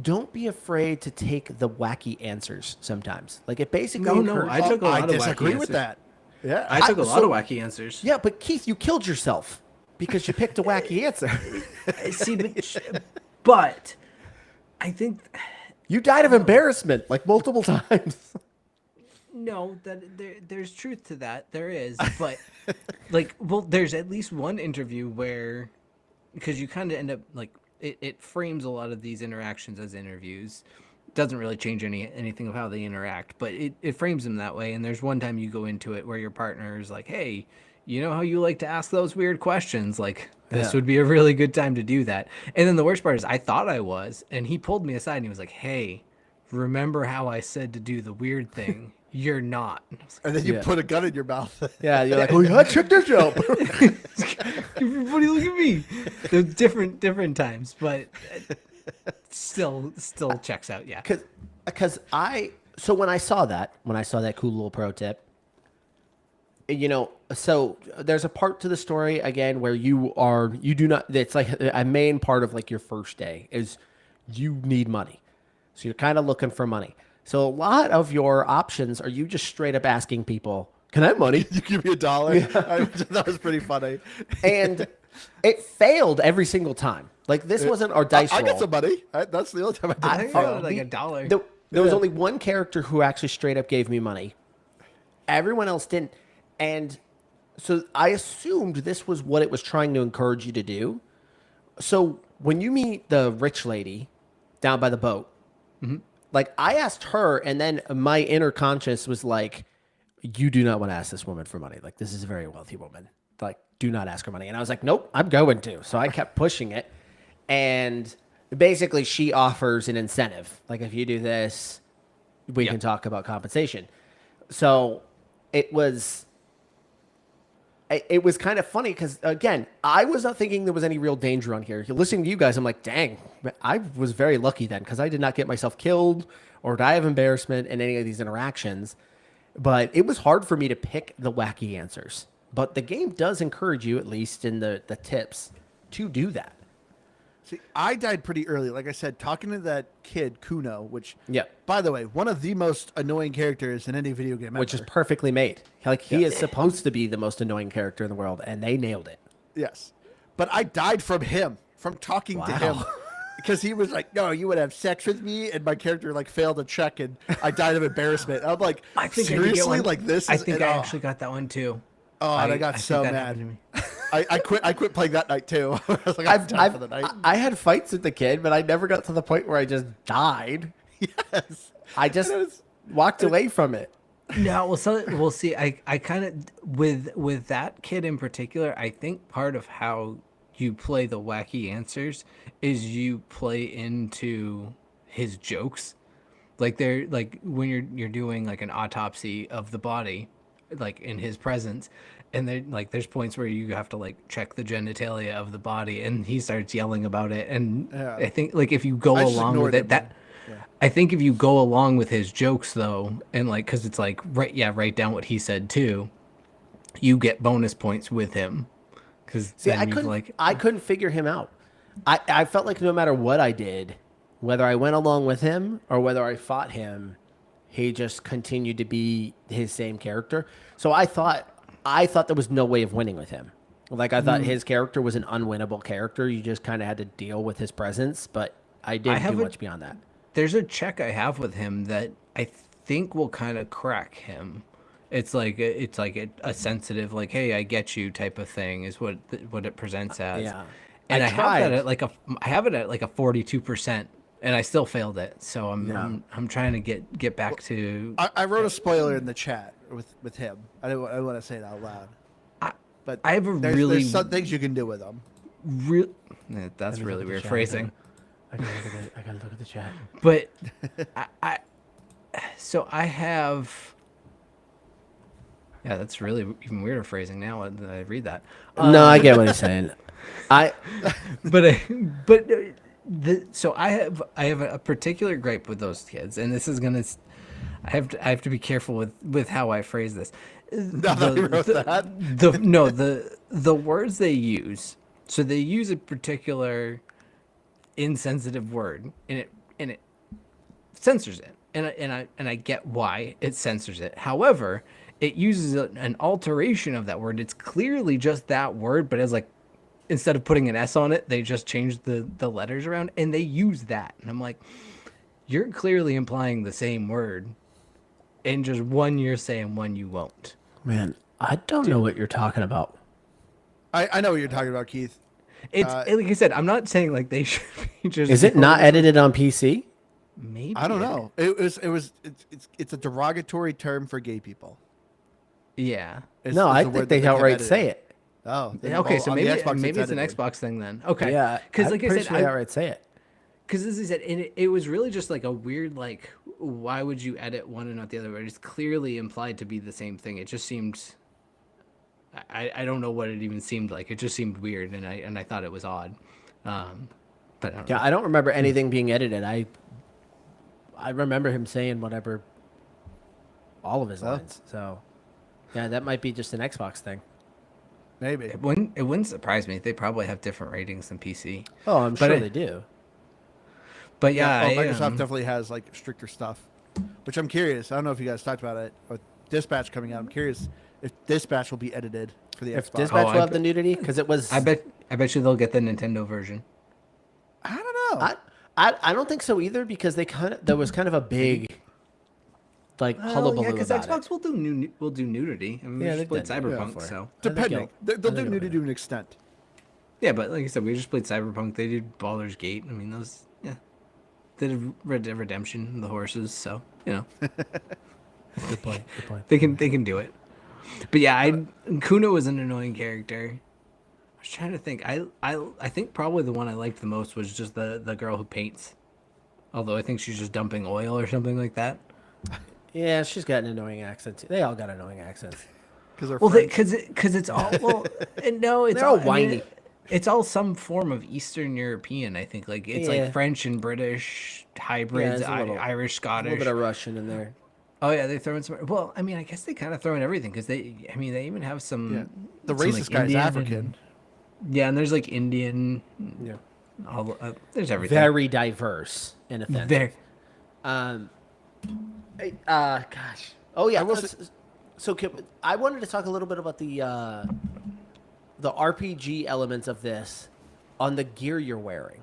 don't be afraid to take the wacky answers sometimes. Like, it basically I took a lot of wacky disagree with answers. that. Yeah, I took a lot of wacky answers. Yeah, but Keith, you killed yourself because you picked a wacky answer. See, but I think you died of embarrassment like multiple times. No, there's truth to that. There is, but there's at least one interview where, because you kind of end up like it frames a lot of these interactions as interviews. Doesn't really change anything of how they interact, but it frames them that way. And there's one time you go into it where your partner is like, hey, you know how you like to ask those weird questions? Like, this would be a really good time to do that. And then the worst part is I thought I was, and he pulled me aside and he was like, hey, remember how I said to do the weird thing? You're not. And then you put a gun in your mouth. Yeah, you're like, oh yeah, check this out. Everybody look at me. They're different times, but still checks out. Yeah. Because when I saw that cool little pro tip, so there's a part to the story again where it's like a main part of like your first day is you need money. So you're kind of looking for money. So a lot of your options are you just straight up asking people, can I have money? You give me $1. Yeah. That was pretty funny. And it failed every single time. Like, this wasn't our dice roll. I got some money. That's the only time I did. I got like $1. There was only one character who actually straight up gave me money. Everyone else didn't. And so I assumed this was what it was trying to encourage you to do. So when you meet the rich lady down by the boat, like, I asked her, and then my inner conscious was like, you do not want to ask this woman for money. Like, this is a very wealthy woman. Like, do not ask her money. And I was like, nope, I'm going to. So I kept pushing it. And basically, she offers an incentive. Like, if you do this, we can talk about compensation. So it was kind of funny because, again, I was not thinking there was any real danger on here. Listening to you guys, I'm like, dang, I was very lucky then because I did not get myself killed or die of embarrassment in any of these interactions. But it was hard for me to pick the wacky answers. But the game does encourage you, at least in the tips, to do that. See, I died pretty early. Like I said, talking to that kid, Kuno, which, by the way, one of the most annoying characters in any video game which ever. Is perfectly made. Like, he is supposed to be the most annoying character in the world, and they nailed it. Yes. But I died from talking to him. Because he was like, no, you would have sex with me, and my character, like, failed a check, and I died of embarrassment. I'm like, I think seriously? Like, this I think I actually got that one, too. Oh, and I got so mad. I quit playing that night too. I was like, I'm done for the night. I had fights with the kid, but I never got to the point where I just died. Yes. I just walked away from it. No, we'll see. I kind of with that kid in particular, I think part of how you play the wacky answers is you play into his jokes. Like they're like when you're doing like an autopsy of the body, like in his presence, and there like there's points where you have to like check the genitalia of the body, and he starts yelling about it. And Yeah. I think like if you go I just along with ignored it, him, that yeah. I think if you go along with his jokes though, and like because it's like write down what he said too, you get bonus points with him. Because See, then you've like I couldn't figure him out. I felt like no matter what I did, whether I went along with him or whether I fought him, he just continued to be his same character. So I thought there was no way of winning with him. Like I thought his character was an unwinnable character. You just kind of had to deal with his presence, but I didn't do much beyond that. there's a check I have with him that I think will kind of crack him. It's like a sensitive, like, hey, I get you type of thing is what it presents as. Yeah. And I I have tried. that at I have it at like a 42%, and I still failed it. So I'm trying to get back to. I wrote a spoiler in the chat with him. I want to say it out loud. But I have there's some things you can do with them. That's really the weird chat. phrasing. I gotta look at the chat. But so I have. Yeah, that's really even weirder phrasing now that I read that. No, I get what he's saying. So I have a particular gripe with those kids, and this is gonna. I have to be careful with how I phrase this. The words they use. So they use a particular insensitive word, and it censors it, and I get why it censors it. However, it uses an alteration of that word. It's clearly just that word, but as like instead of putting an S on it, they just changed the letters around, and they use that. And I'm like, you're clearly implying the same word, and just one you're saying, one you won't. Man, I don't know what you're talking about. I know what you're talking about, Keith. It's like I said, I'm not saying like they should be just. Is it not edited on PC? Maybe I don't know. It's a derogatory term for gay people. Yeah. No, I think they outright say it. Oh, Okay, so on the maybe Xbox, maybe it's an edited. Xbox thing then. Okay. Yeah, Because I'm like I pretty said, sure they outright say it. because as I said, and it was really just like a weird like, why would you edit one and not the other? But it's clearly implied to be the same thing. It just seemed. I don't know what it even seemed like. It just seemed weird, and I thought it was odd. But I don't know. Yeah, I don't remember anything being edited. I remember him saying whatever, all of his lines. So, yeah, that might be just an Xbox thing. Maybe. It wouldn't surprise me. They probably have different ratings than PC. Oh, I'm But sure it- they do. But yeah, Microsoft definitely has like stricter stuff, which I'm curious. I don't know if you guys talked about it with Dispatch coming out. I'm curious if Dispatch will be edited for the If Xbox. Dispatch I will have bet- the nudity, because it was. I bet you they'll get the Nintendo version. I don't know. I don't think so either, because there was kind of a big like hullabaloo because about Xbox it. will do nudity. I mean, Yeah, we they've just played done it. Cyberpunk, Yeah, for it. so Depending, they'll do it'll nudity be to an extent. yeah. But like I said, we just played Cyberpunk. They did Baldur's Gate. I mean, those they did Red Dead Redemption, the horses. So Good point. Good point. they can do it. But yeah, Kuna was an annoying character. I was trying to think. I think probably the one I liked the most was just the girl who paints. Although I think she's just dumping oil or something like that. Yeah, she's got an annoying accent too. They all got annoying accents. Because they're Well, French. because it's all no, it's They're all I mean, whiny. it's all some form of Eastern European. I think like it's Yeah. like French and British hybrids, there's a little- Irish, A Scottish. little bit of Russian in there. Oh yeah, they throw in some. Well, I mean, I guess they kind of throw in everything because they even have some. Yeah. The some, racist guy's Indian African. and- yeah, and there's like Indian. Yeah. There's everything. Very diverse in a sense. Very. Gosh. Oh yeah. I will So I wanted to talk a little bit about the RPG elements of this on the gear you're wearing.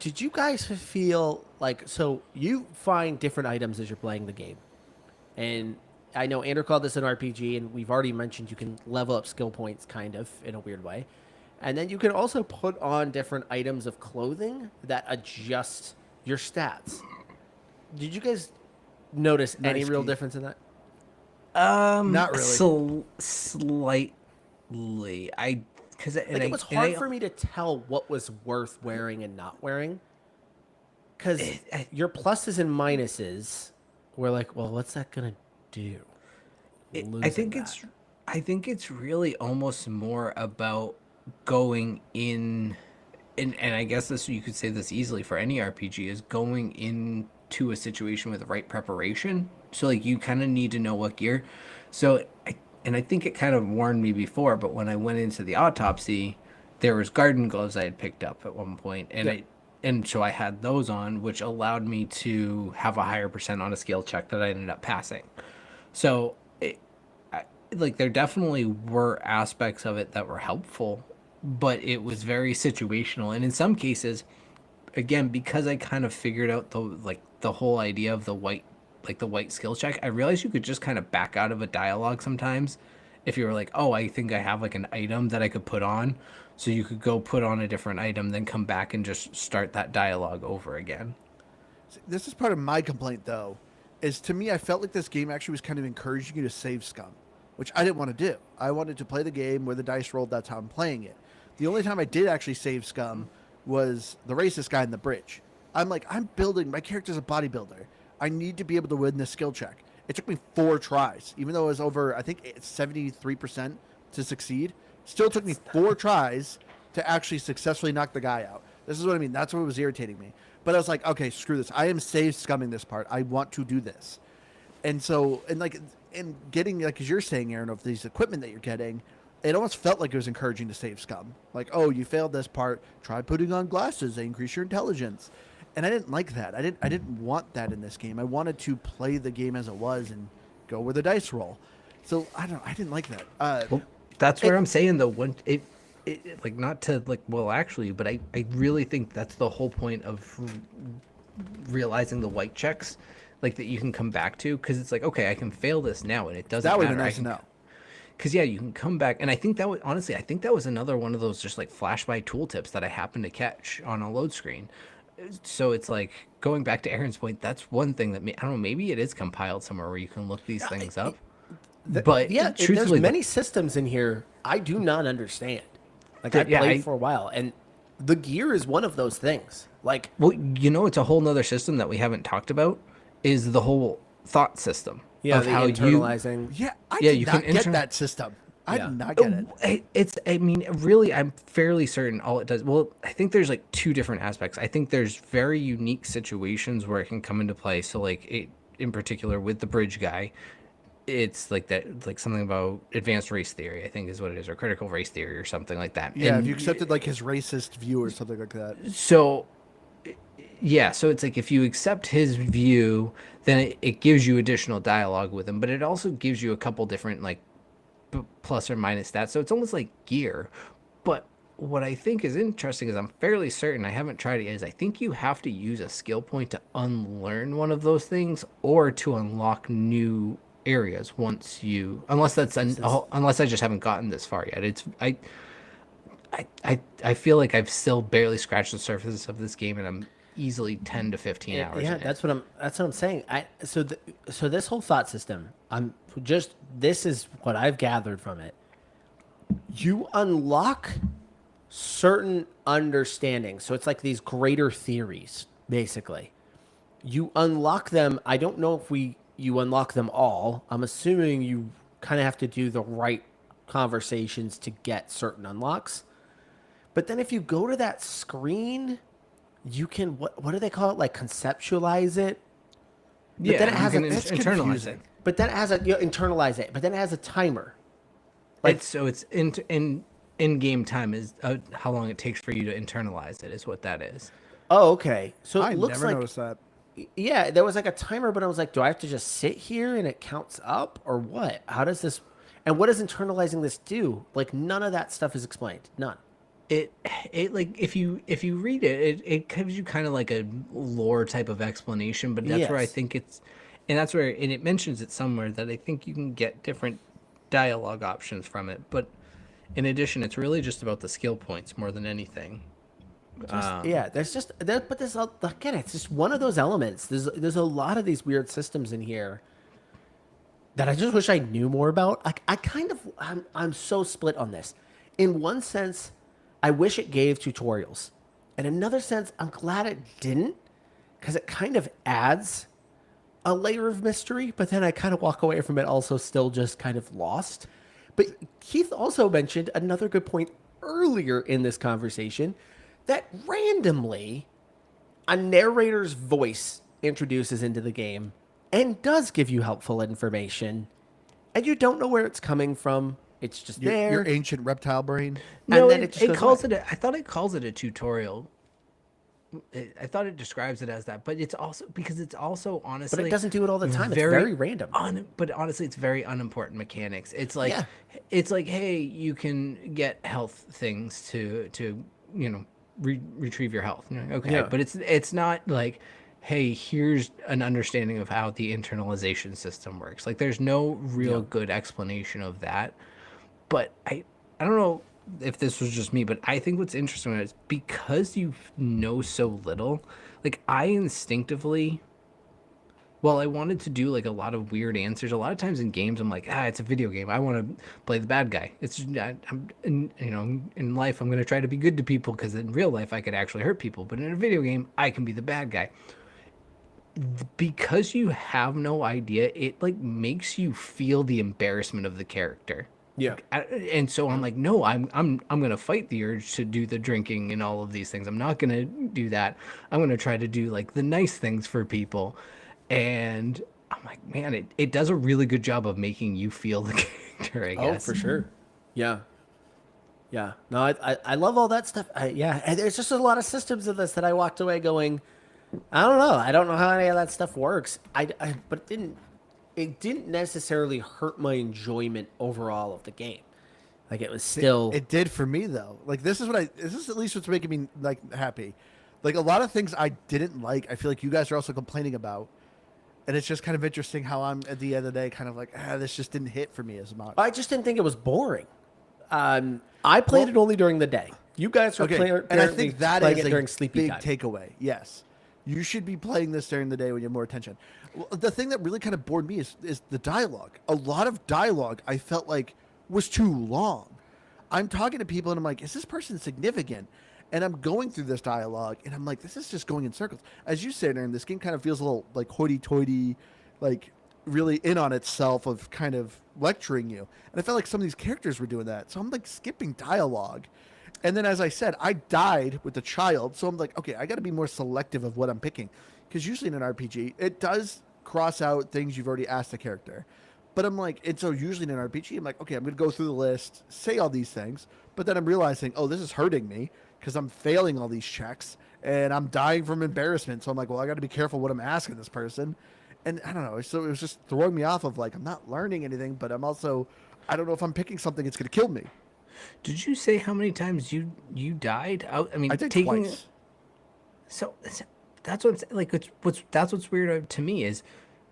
Did you guys feel like, so you find different items as you're playing the game, and I know Andrew called this an RPG, and we've already mentioned you can level up skill points kind of in a weird way, and then you can also put on different items of clothing that adjust your stats. Did you guys notice any Nice, real Keith. difference in that? Not really. Slightly. Because Like, it was hard for me to tell what was worth wearing and not wearing. because your pluses and minuses were like, well, what's that gonna do? I think it's really almost more about going in, and I guess this you could say this easily for any RPG is going into a situation with the right preparation. So like you kind of need to know what gear. So I think it kind of warned me before, but when I went into the autopsy, there was garden gloves I had picked up at one point, and so I had those on, which allowed me to have a higher percent on a skill check that I ended up passing. So like there definitely were aspects of it that were helpful, but it was very situational, and in some cases, again, because I kind of figured out the whole idea of the white skill check, I realized you could just kind of back out of a dialogue sometimes if you were like, oh, I think I have like an item that I could put on, so you could go put on a different item, then come back and just start that dialogue over again. This is part of my complaint, though, is to me, I felt like this game actually was kind of encouraging you to save scum, which I didn't want to do. I wanted to play the game where the dice rolled. That's how I'm playing it. The only time I did actually save scum was the racist guy in the bridge. I'm like, I'm building, my character's a bodybuilder. I need to be able to win this skill check. It took me 4 tries, even though it was over, I think it's 73% to succeed. Still took me 4 tries to actually successfully knock the guy out. This is what I mean. That's what was irritating me. But I was like, okay, screw this. I am save scumming this part. I want to do this. And so, and getting, like, as you're saying, Aaron, of these equipment that you're getting, it almost felt like it was encouraging to save scum. Like, oh, you failed this part. Try putting on glasses. They increase your intelligence. And I didn't like that. I didn't want that in this game. I wanted to play the game as it was and go where the dice roll. So I didn't like that. Well, that's where I'm saying though, when it like, not to like, well, actually, but I really think that's the whole point of realizing the white checks, like that you can come back to, because it's like, okay, I can fail this now and it doesn't that would matter. be nice to know. Because yeah, you can come back, and I think that was honestly, I think that was another one of those just like flash by tooltips that I happened to catch on a load screen. So it's like, going back to Aaron's point, that's one thing that I don't know, maybe it is compiled somewhere where you can look these things up. But yeah, truthfully, there's many systems in here I do not understand. Like I played for a while, and the gear is one of those things. Like, well, you know, it's a whole nother system that we haven't talked about, is the whole thought system. Yeah, of the how internalizing. Yeah, I did not get that system. I did not get it. I mean, really, I'm fairly certain all it does. Well, I think there's like 2 different aspects. I think there's very unique situations where it can come into play. So, like, in particular with the bridge guy, it's like that, like something about advanced race theory, I think is what it is, or critical race theory or something like that. Yeah, and if you accepted like his racist view or something like that. So, yeah, so it's like if you accept his view, then it gives you additional dialogue with him, but it also gives you a couple different like plus or minus stats. So it's almost like gear. But what I think is interesting is I'm fairly certain, I haven't tried it yet, is I think you have to use a skill point to unlearn one of those things or to unlock new areas once you, unless I just haven't gotten this far yet. It's I feel like I've still barely scratched the surface of this game, and I'm easily 10 to 15 hours. Yeah, that's what I'm saying. So this whole thought system, this is what I've gathered from it. You unlock certain understandings. So it's like these greater theories, basically. You unlock them. I don't know if you unlock them all. I'm assuming you kind of have to do the right conversations to get certain unlocks. But then if you go to that screen, you can, what do they call it? Like conceptualize it. But yeah, then it has internalize it. But then it has internalize it. But then it has a timer. Like, it's in game time is how long it takes for you to internalize it is what that is. Oh, okay. So I it looks never like, noticed that. Yeah, there was like a timer, but I was like, do I have to just sit here and it counts up or what? How does this, and what does internalizing this do? Like none of that stuff is explained. None. It like if you read it gives you kind of like a lore type of explanation, but that's where I think it's, and that's where, and it mentions it somewhere that I think you can get different dialogue options from it. But in addition, it's really just about the skill points more than anything. There's just there, but there's again, it's just one of those elements. There's a lot of these weird systems in here that I just wish I knew more about. Like I'm so split on this. In one sense, I wish it gave tutorials. In another sense, I'm glad it didn't, because it kind of adds a layer of mystery, but then I kind of walk away from it also still just kind of lost. But Keith also mentioned another good point earlier in this conversation that randomly a narrator's voice introduces into the game and does give you helpful information, and you don't know where it's coming from. It's just there. Your ancient reptile brain. No, then it, just it goes calls away. it. I thought it calls it a tutorial. I thought it describes it as that, but it's also because it's also honestly. But it doesn't do it all the time. It's very random. But honestly, it's very unimportant mechanics. It's like, Yeah. it's like, hey, you can get health things to retrieve your health. You're like, okay, Yeah. but it's not like, hey, here's an understanding of how the internalization system works. Like, there's no real good explanation of that. But I don't know if this was just me, but I think what's interesting is because you know so little, like I instinctively, well, I wanted to do like a lot of weird answers. A lot of times in games, I'm like, it's a video game. I want to play the bad guy. In life, I'm going to try to be good to people because in real life, I could actually hurt people. But in a video game, I can be the bad guy. Because you have no idea, it like makes you feel the embarrassment of the character. Yeah. And so I'm like, no, I'm gonna fight the urge to do the drinking and all of these things. I'm not gonna do that. I'm gonna try to do like the nice things for people. And I'm like, man, it does a really good job of making you feel the character, I guess. Oh, for sure. Yeah. Yeah. No, I love all that stuff. Yeah. And there's just a lot of systems of this that I walked away going, I don't know. I don't know how any of that stuff works. But it didn't necessarily hurt my enjoyment overall of the game. Like it was still. It did for me though. Like this is at least what's making me like happy. Like a lot of things I didn't like, I feel like you guys are also complaining about. And it's just kind of interesting how I'm at the end of the day kind of like, this just didn't hit for me as much. I just didn't think it was boring. I played it only during the day. You guys were playing, and I think that playing is it a during sleepy big time. takeaway. Yes, you should be playing this during the day when you have more attention. Well, the thing that really kind of bored me is the dialogue. A lot of dialogue I felt like was too long. I'm talking to people and I'm like, is this person significant? And I'm going through this dialogue and I'm like, this is just going in circles. As you said, Aaron, this game kind of feels a little like hoity-toity, like really in on itself of kind of lecturing you. And I felt like some of these characters were doing that. So I'm like skipping dialogue. And then, as I said, I died with the child. So I'm like, okay, I got to be more selective of what I'm picking. Because usually in an RPG, it does cross out things you've already asked the character. But I'm like, and so usually in an RPG, I'm like, okay, I'm going to go through the list, say all these things. But then I'm realizing, oh, this is hurting me because I'm failing all these checks and I'm dying from embarrassment. So I'm like, well, I got to be careful what I'm asking this person. And I don't know. So it was just throwing me off of like, I'm not learning anything, but I'm also, I don't know if I'm picking something that's going to kill me. Did you say how many times you died? I mean, I did twice. So that's what's like. That's what's weird to me is,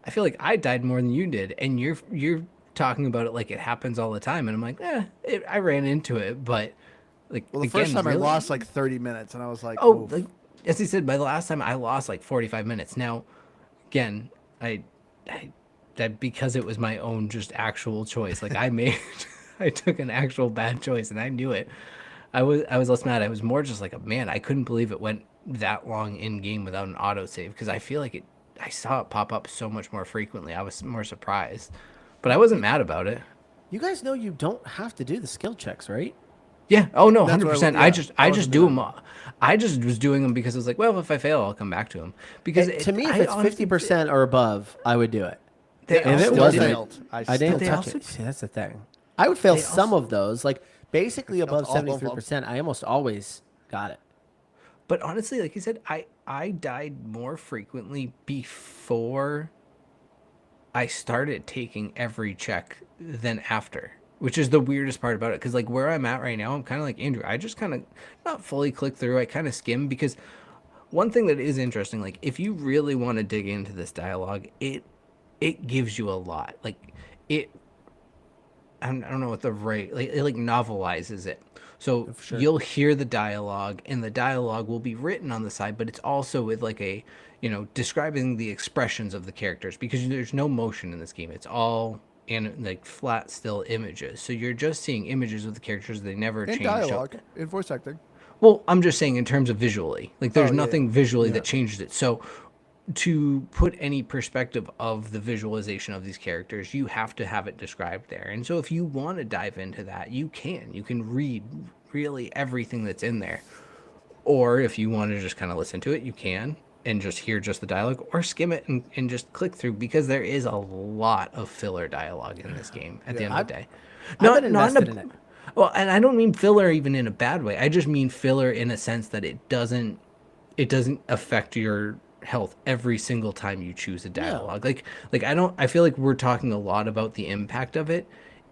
I feel like I died more than you did, and you're talking about it like it happens all the time, and I'm like, I ran into it, but like, well, the first time I lost like 30 minutes, and I was like, oh, oof. like as he said, by the last time I lost like 45 minutes. Now, again, I that because it was my own just actual choice. Like I took an actual bad choice, and I knew it. I was less mad. I was more just like, man, I couldn't believe it went that long in game without an autosave because I feel like I saw it pop up so much more frequently. I was more surprised, but I wasn't mad about it. You guys know you don't have to do the skill checks, right? Yeah. Oh no, That's 100%. what I just do them. I just was doing them because I was like, well, if I fail, I'll come back to them. Because To me, if it's 50% or above, I would do it. They And if it also wasn't, did- failed. I didn't they touch also- it. See, that's the thing. I would fail They some also- of those, like basically above all of them. 73%. I almost always got it. But honestly, like you said, I died more frequently before I started taking every check than after, which is the weirdest part about it. Because like where I'm at right now, I'm kind of like Andrew. I just kind of not fully click through. I kind of skim because one thing that is interesting, like if you really want to dig into this dialogue, it gives you a lot. Like it, I don't know what the right, like it like novelizes it. So Sure. you'll hear the dialogue, and the dialogue will be written on the side, but it's also with like a, describing the expressions of the characters because there's no motion in this game. It's all in like flat, still images. So you're just seeing images of the characters. They never In change. dialogue, in voice acting. Well, I'm just saying in terms of visually, like there's Oh, yeah, nothing visually that changes it. So to put any perspective of the visualization of these characters, you have to have it described there. And so if you want to dive into that, you can read really everything that's in there. Or if you want to just kind of listen to it, you can, and just hear just the dialogue, or skim it and just click through, because there is a lot of filler dialogue in this game at the end of the day. I've been invested in it. Well, and I don't mean filler even in a bad way. I just mean filler in a sense that it doesn't affect your health every single time you choose a dialogue. I feel like we're talking a lot about the impact of it.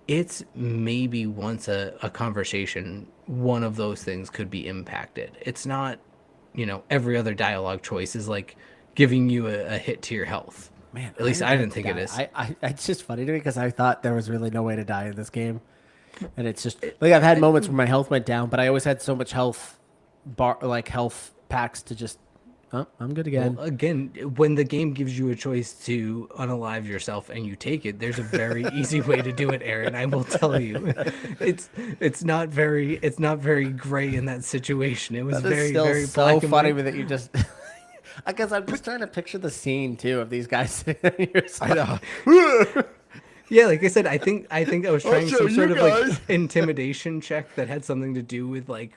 It's maybe once a conversation, one of those things could be impacted. It's not, every other dialogue choice is like giving you a hit to your health. Man, at least I didn't think it is. It's just funny to me because I thought there was really no way to die in this game, and it's just like I've had moments where my health went down, but I always had so much health packs to just, oh, I'm good again. Well, again, when the game gives you a choice to unalive yourself and you take it, there's a very easy way to do it, Aaron. I will tell you, it's not very gray in that situation. It was very so black and funny white. that you just. I guess I'm just trying to picture the scene too of these guys sitting on your side. I know. Yeah, like I said, I think I was trying show some you sort of guys. like intimidation check that had something to do with like,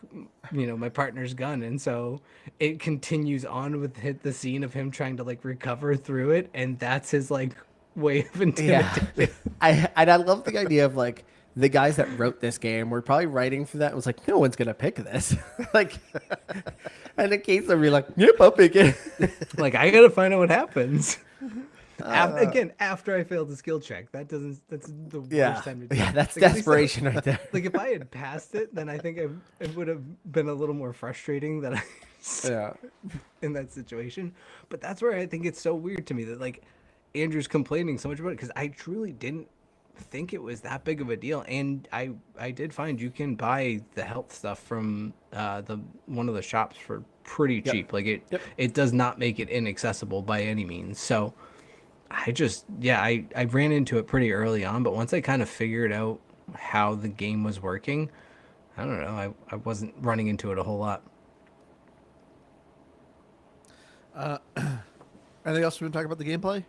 my partner's gun, and so it continues on with the scene of him trying to like recover through it, and that's his like way of intimidating. Yeah, I love the idea of like the guys that wrote this game were probably writing for that. It was like, no one's gonna pick this. Like, and in case they'll be like, yep, I'll pick it. Like, I gotta find out what happens. After I failed the skill check, that's the worst time to do it. Yeah, that's Like, at least desperation right there. Like, if I had passed it, then I think it would have been a little more frustrating that Yeah. in that situation. But that's where I think it's so weird to me that like Andrew's complaining so much about it, because I truly didn't think it was that big of a deal. And I did find you can buy the health stuff from one of the shops for pretty cheap. Like it does not make it inaccessible by any means. So I ran into it pretty early on, but once I kind of figured out how the game was working, I don't know, I wasn't running into it a whole lot. Anything else we want to talk about the gameplay?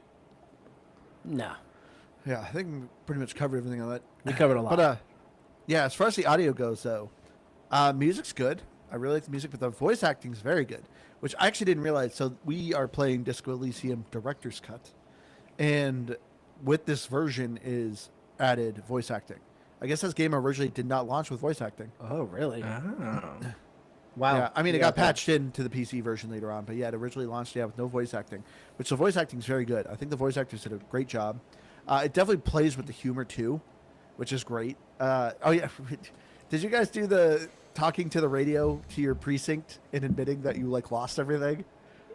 No, Yeah, I think we pretty much covered everything on that. we covered a lot. But yeah, as far as the audio goes, though, music's good. I really like the music, but the voice acting is very good, which I actually didn't realize. So we are playing Disco Elysium Director's Cut, and with this version is added voice acting. I guess this game originally did not launch with voice acting. Oh, really? Oh. Wow. Yeah, I mean, it Yeah, got patched into the PC version later on, but yeah, it originally launched with no voice acting, which the voice acting is very good. I think the voice actors did a great job. It definitely plays with the humor too, which is great. Oh yeah, did you guys do the talking to the radio to your precinct and admitting that you like lost everything?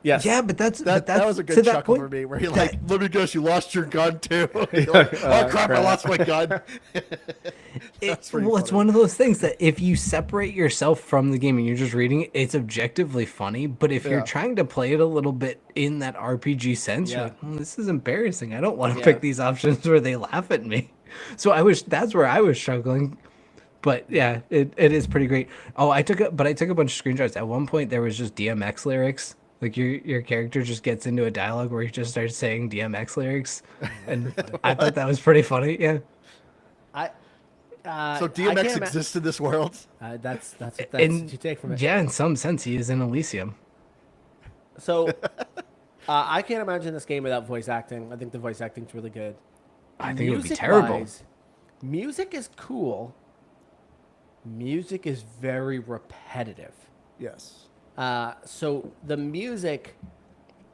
Yes. Yeah, but that's That was a to good that chuckle point- for me. Where you're like, "Let me guess, you lost your gun too." You're like, oh crap! I lost my gun. It's pretty it's funny. one of those things that if you separate yourself from the game and you're just reading it, it's objectively funny. But if you're Yeah. trying to play it a little bit in that RPG sense, you're Yeah. like, this is embarrassing. I don't want to Yeah. pick these options where they laugh at me. So that's where I was struggling. But yeah, it is pretty great. Oh, I took a bunch of screenshots. At one point, there was just DMX lyrics. Like your character just gets into a dialogue where he just starts saying DMX lyrics, and I thought that was pretty funny. Yeah. So DMX exists in this world. That's what And you take from it. yeah, in some sense, he is in Elysium. So I can't imagine this game without voice acting. I think the voice acting's really good. I think it would be terrible. Music-wise, music is cool. Music is very repetitive. Yes. So the music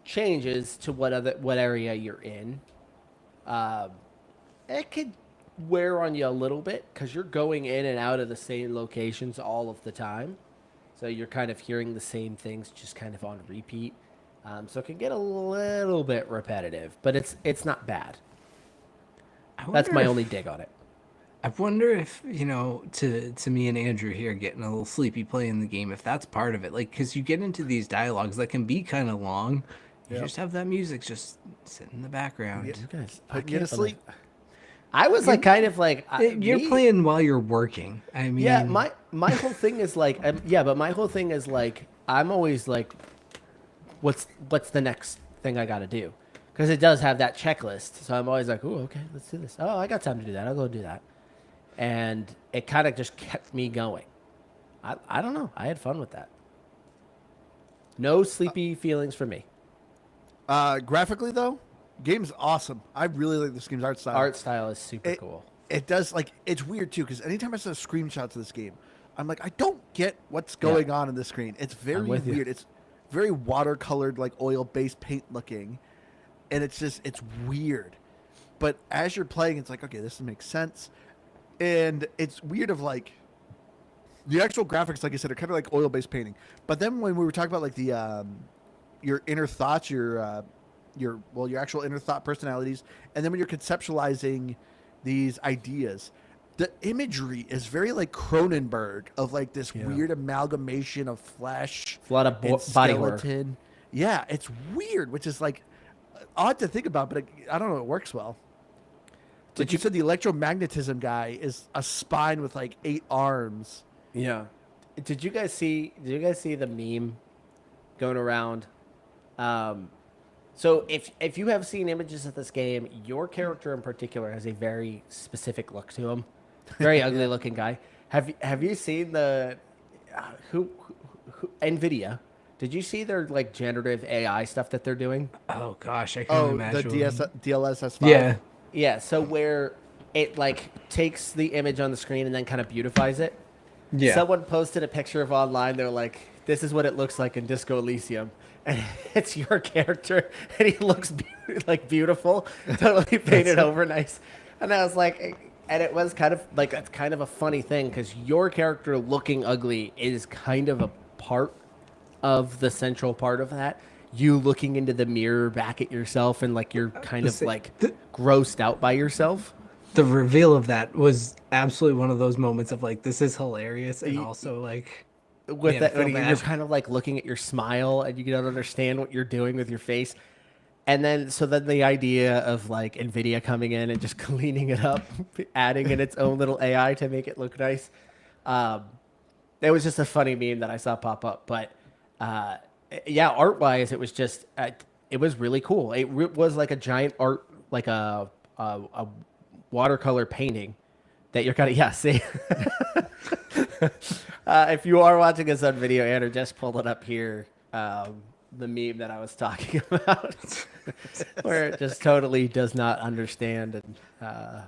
changes to what area you're in. It could wear on you a little bit because you're going in and out of the same locations all of the time. So you're kind of hearing the same things just kind of on repeat. So it can get a little bit repetitive, but it's not bad. That's my only dig on it. I wonder if, to me and Andrew here getting a little sleepy playing the game, if that's part of it. Like, because you get into these dialogues that can be kind of long. You just have that music just sit in the background. You guys, Put you to sleep. I was like, kind of like You're playing while you're working. I mean, yeah, my whole thing is like, but my whole thing is like, I'm always like, what's the next thing I got to do, because it does have that checklist. So I'm always like, "Oh, okay, let's do this. Oh, I got time to do that. I'll go do that." And it kind of just kept me going. I don't know. I had fun with that. No sleepy feelings for me. Graphically though, game's awesome. I really like this game's art style. Art style is super cool. It does, like, it's weird too, because anytime I saw screenshots of this game, I'm like, I don't get what's going on in the screen. It's very weird. It's very watercolored, like oil-based paint looking, and it's weird. But as you're playing, it's like, okay, this makes sense, and it's weird of like the actual graphics, like I said, are kind of like oil-based painting. But then when we were talking about like the your inner thoughts, your actual inner thought personalities, and then when you're conceptualizing these ideas, the imagery is very like Cronenberg, of like this weird amalgamation of flesh, a lot of body horror. Yeah, it's weird, which is like odd to think about, but I don't know, it works well. Like you said, the electromagnetism guy is a spine with like 8 arms. Yeah. Did you guys see the meme going around? So if you have seen images of this game, your character in particular has a very specific look to him. Very ugly looking guy. Have you seen the who NVIDIA? Did you see their like generative AI stuff that they're doing? Oh gosh, I can't imagine. The DLSS 5. Yeah. Yeah, so where it like takes the image on the screen and then kind of beautifies it. Yeah. Someone posted a picture of online. They're like, "This is what it looks like in Disco Elysium," and it's your character, and he looks beautiful, totally painted over nice. And I was like, and it was kind of like, that's kind of a funny thing, because your character looking ugly is kind of a part of the central part of that. You looking into the mirror back at yourself, and like you're kind of like grossed out by yourself. The reveal of that was absolutely one of those moments of like, this is hilarious, and also like with that, when you're kind of like looking at your smile and you don't understand what you're doing with your face. And then the idea of like NVIDIA coming in and just cleaning it up, adding in its own little AI to make it look nice. It was just a funny meme that I saw pop up. But yeah, art wise, it was just, it was really cool. It was like a giant art, like a watercolor painting that you're kind of, see. If you are watching us on video, Andrew just pulled it up here. The meme that I was talking about, where it just totally does not understand, and I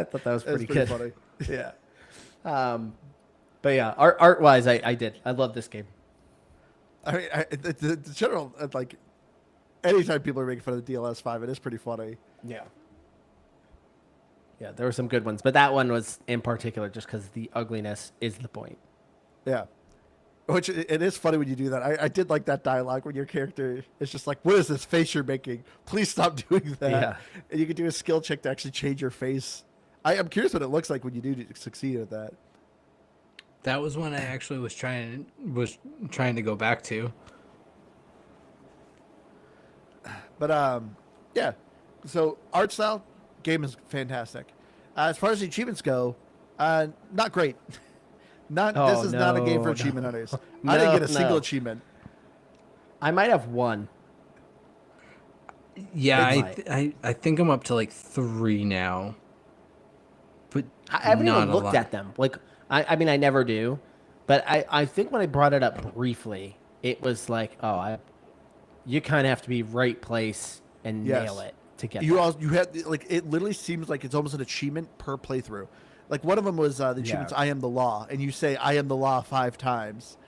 thought that was pretty good. Funny. Yeah. But yeah, art wise, I love this game. I mean, the general, like, anytime people are making fun of the DLS 5, it is pretty funny. Yeah. Yeah, there were some good ones, but that one was in particular just because the ugliness is the point. Yeah. Which, it is funny when you do that. I did like that dialogue when your character is just like, what is this face you're making? Please stop doing that. Yeah. And you can do a skill check to actually change your face. I'm curious what it looks like when you do succeed at that. That was one I actually was trying to go back to. But yeah. So art style, game is fantastic. As far as the achievements go, not great. This is not a game for achievement hunters. I didn't get a single achievement. I might have one. Yeah, I think I'm up to like 3 now. But I haven't even looked at them. Like, I mean, I never do. But I think when I brought it up briefly, it was like, you kind of have to be right place and nail it to get you had, like, it literally seems like it's almost an achievement per playthrough. Like, one of them was the achievements, I am the law, and you say I am the law 5 times.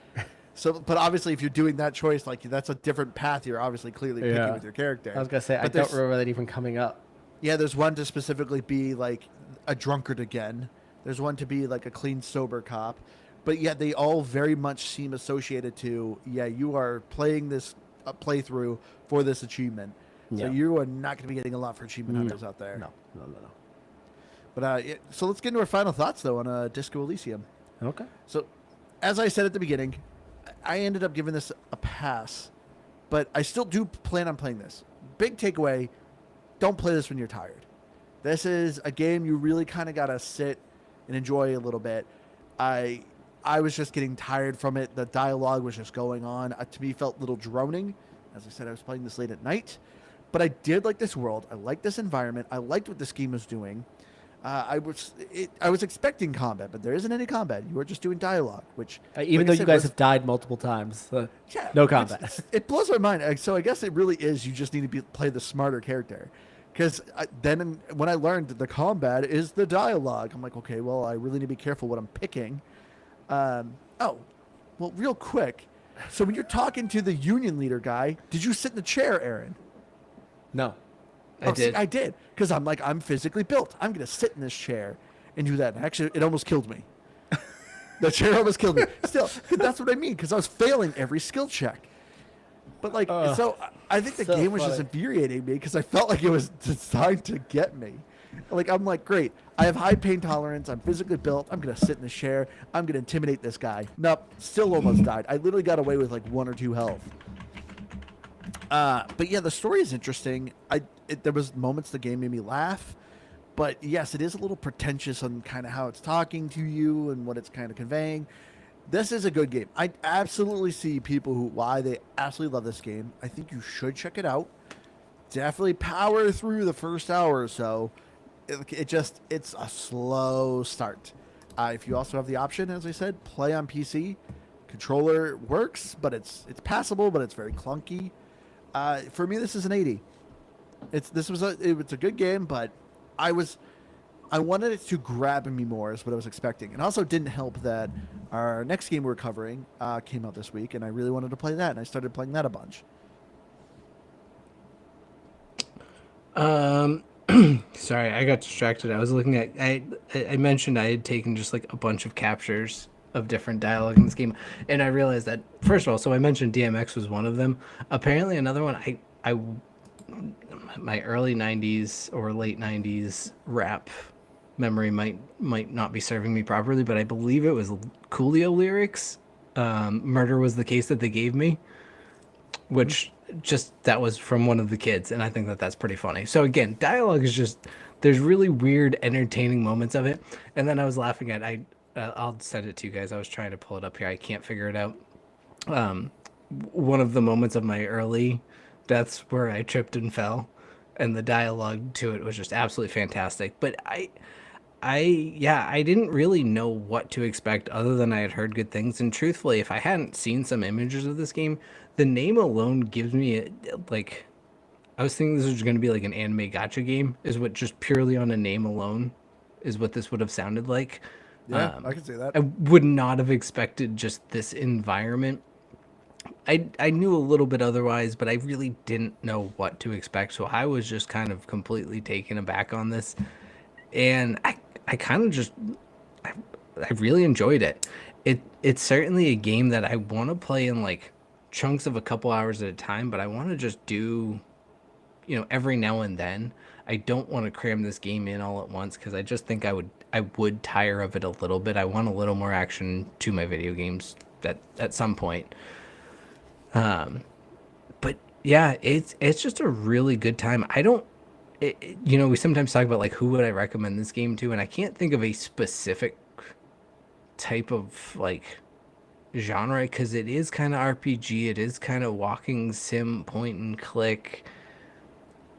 So, but obviously, if you're doing that choice, like, that's a different path you're obviously clearly picking with your character. I was gonna say, I don't remember that even coming up. Yeah, there's one to specifically be like a drunkard again. There's one to be like a clean, sober cop. But yet they all very much seem associated to, you are playing this playthrough for this achievement. So you are not going to be getting a lot for achievement hunters out there. No. But so let's get into our final thoughts, though, on Disco Elysium. Okay. So, as I said at the beginning, I ended up giving this a pass, but I still do plan on playing this. Big takeaway, don't play this when you're tired. This is a game you really kind of got to sit and enjoy a little bit. I was just getting tired from it. The dialogue was just going on. To me, felt a little droning. As I said, I was playing this late at night, but I did like this world. I liked this environment. I liked what this game was doing. I was expecting combat, but there isn't any combat. You are just doing dialogue, which even like though I you said, guys was- have died multiple times, yeah, no combat. It blows my mind. So I guess it really is. You just need to play the smarter character, because when I learned that the combat is the dialogue, I'm like, okay, well, I really need to be careful what I'm picking. Well, real quick. So when you're talking to the union leader guy, did you sit in the chair, Aaron? No. I did. See, I did, because I'm physically built. I'm gonna sit in this chair and do that. And actually, it almost killed me. The chair almost killed me. Still, that's what I mean, because I was failing every skill check. But so I think the so game was just funny. infuriating me because I felt like it was designed to get me. I'm like, great. I have high pain tolerance. I'm physically built. I'm gonna sit in the chair. I'm gonna intimidate this guy. Nope. Still almost died. I literally got away with like 1 or 2 health. But yeah, the story is interesting. There was moments the game made me laugh, but yes, it is a little pretentious on kind of how it's talking to you and what it's kind of conveying. This is a good game. I absolutely see people why they absolutely love this game. I think you should check it out. Definitely power through the first hour or so. It's a slow start. If you also have the option, as I said, play on PC. Controller works, but it's passable, but it's very clunky. For me, this is an 80. It's a good game, but I wanted it to grab me more is what I was expecting. And also didn't help that our next game we're covering came out this week, and I really wanted to play that, and I started playing that a bunch. Sorry, I got distracted. I was looking at I mentioned I had taken just like a bunch of captures of different dialogue in this game, and I realized that first of all, so I mentioned DMX was one of them. Apparently another one, I my early 90s or late 90s rap memory might not be serving me properly, but I believe it was Coolio lyrics. Murder was the case that they gave me, which just that was from one of the kids, and I think that that's pretty funny. So again, dialogue is just there's really weird entertaining moments of it, and then I was laughing at I'll send it to you guys. I was trying to pull it up here. I can't figure it out. One of the moments of my early deaths where I tripped and fell, and the dialogue to it was just absolutely fantastic. But I didn't really know what to expect other than I had heard good things. And truthfully, if I hadn't seen some images of this game, the name alone gives me I was thinking this was going to be like an anime gacha game, is what just purely on a name alone is what this would have sounded like. Yeah, I can see that. I would not have expected just this environment. I knew a little bit otherwise, but I really didn't know what to expect. So I was just kind of completely taken aback on this. And I kind of just, I really enjoyed it. It's certainly a game that I want to play in like chunks of a couple hours at a time, but I want to just do, every now and then. I don't want to cram this game in all at once because I just think I would tire of it a little bit. I want a little more action to my video games at some point. But yeah, it's just a really good time. We sometimes talk about like who would I recommend this game to, and I can't think of a specific type of like genre because it is kind of RPG, it is kind of walking sim point and click.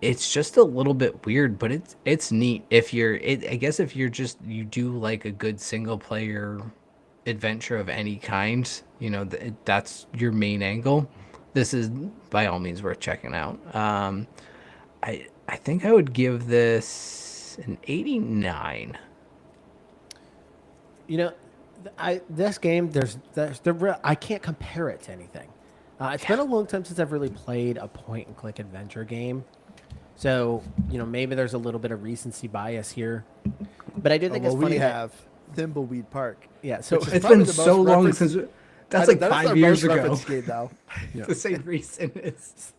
It's just a little bit weird, but it's neat if I guess if you do like a good single player adventure of any kind, that's your main angle. This is by all means worth checking out. I think I would give this an 89. This game, I can't compare it to anything. It's been a long time since I've really played a point and click adventure game. So, maybe there's a little bit of recency bias here. But I do think it's funny we that... have Thimbleweed Park. Yeah, so Which is It's probably been the so most long referenced- since... That's like that is our 5 years most ago. referenced game now. The same reason is...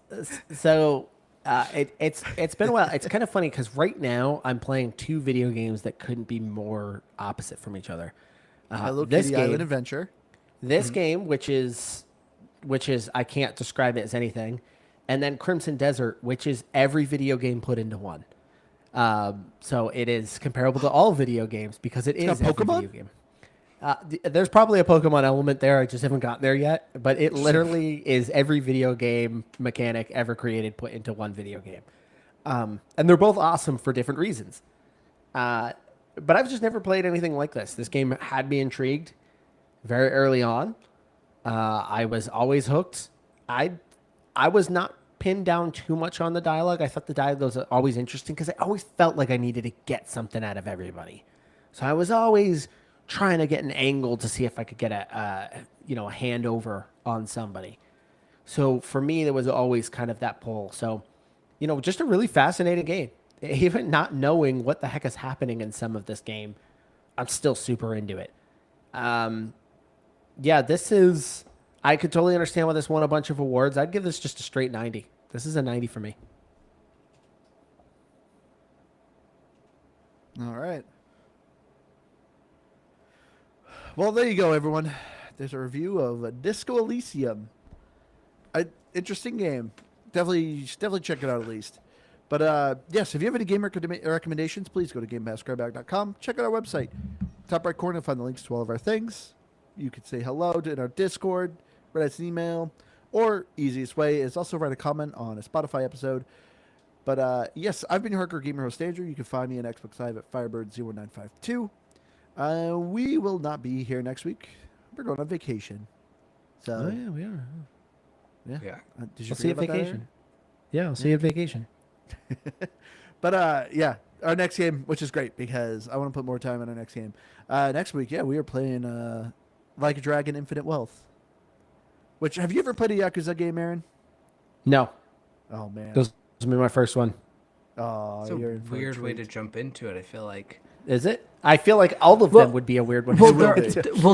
So it's been a while. It's kind of funny because right now I'm playing 2 video games that couldn't be more opposite from each other. Hello This Kitty game, Island Adventure. This game, which is I can't describe it as anything, and then Crimson Desert, which is every video game put into one. So it is comparable to all video games because it's got every Pokemon? video game. There's probably a Pokemon element there. I just haven't gotten there yet. But it literally is every video game mechanic ever created put into one video game. And they're both awesome for different reasons. But I've just never played anything like this. This game had me intrigued very early on. I was always hooked. I was not pinned down too much on the dialogue. I thought the dialogue was always interesting because I always felt like I needed to get something out of everybody. So I was always trying to get an angle to see if I could get a handover on somebody. So for me, there was always kind of that pull. So, just a really fascinating game. Even not knowing what the heck is happening in some of this game, I'm still super into it. This is. I could totally understand why this won a bunch of awards. I'd give this just a straight 90. This is a 90 for me. All right. Well, there you go, everyone. There's a review of Disco Elysium. Interesting game. Definitely check it out at least. But yes, if you have any game recommendations, please go to GamePassGrabBag.com. Check out our website. Top right corner, find the links to all of our things. You can say hello in our Discord, write us an email, or easiest way is also write a comment on a Spotify episode. But yes, I've been your hardcore gamer host, Andrew. You can find me on Xbox Live at Firebird0952. We will not be here next week. We're going on vacation. So yeah, we are. Yeah. Did you I'll see you at vacation. Yeah, I'll see you at vacation. But our next game, which is great because I want to put more time on our next game. Next week, we are playing Like a Dragon Infinite Wealth. Which, have you ever played a Yakuza game, Aaron? No. Oh, man. This will be my first one. Oh, It's a you're in for weird way treat. to jump into it, I feel like. Is it? I feel like all of them would be a weird one.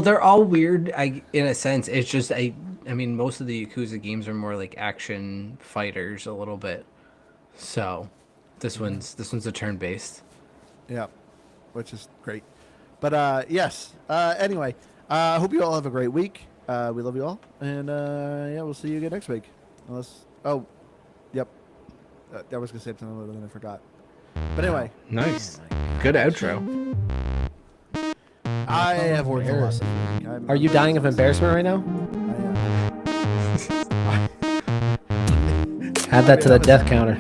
They're all weird in a sense. It's just, I mean, most of the Yakuza games are more like action fighters a little bit. So this one's a turn-based. Yeah, which is great. But yes. Anyway, I hope you all have a great week. We love you all, and we'll see you again next week. Unless, yep, I was gonna say something, but then I forgot. But anyway, Nice, good outro. I have worked a lot. Are you dying of embarrassment right now? I am. Add that to the death counter.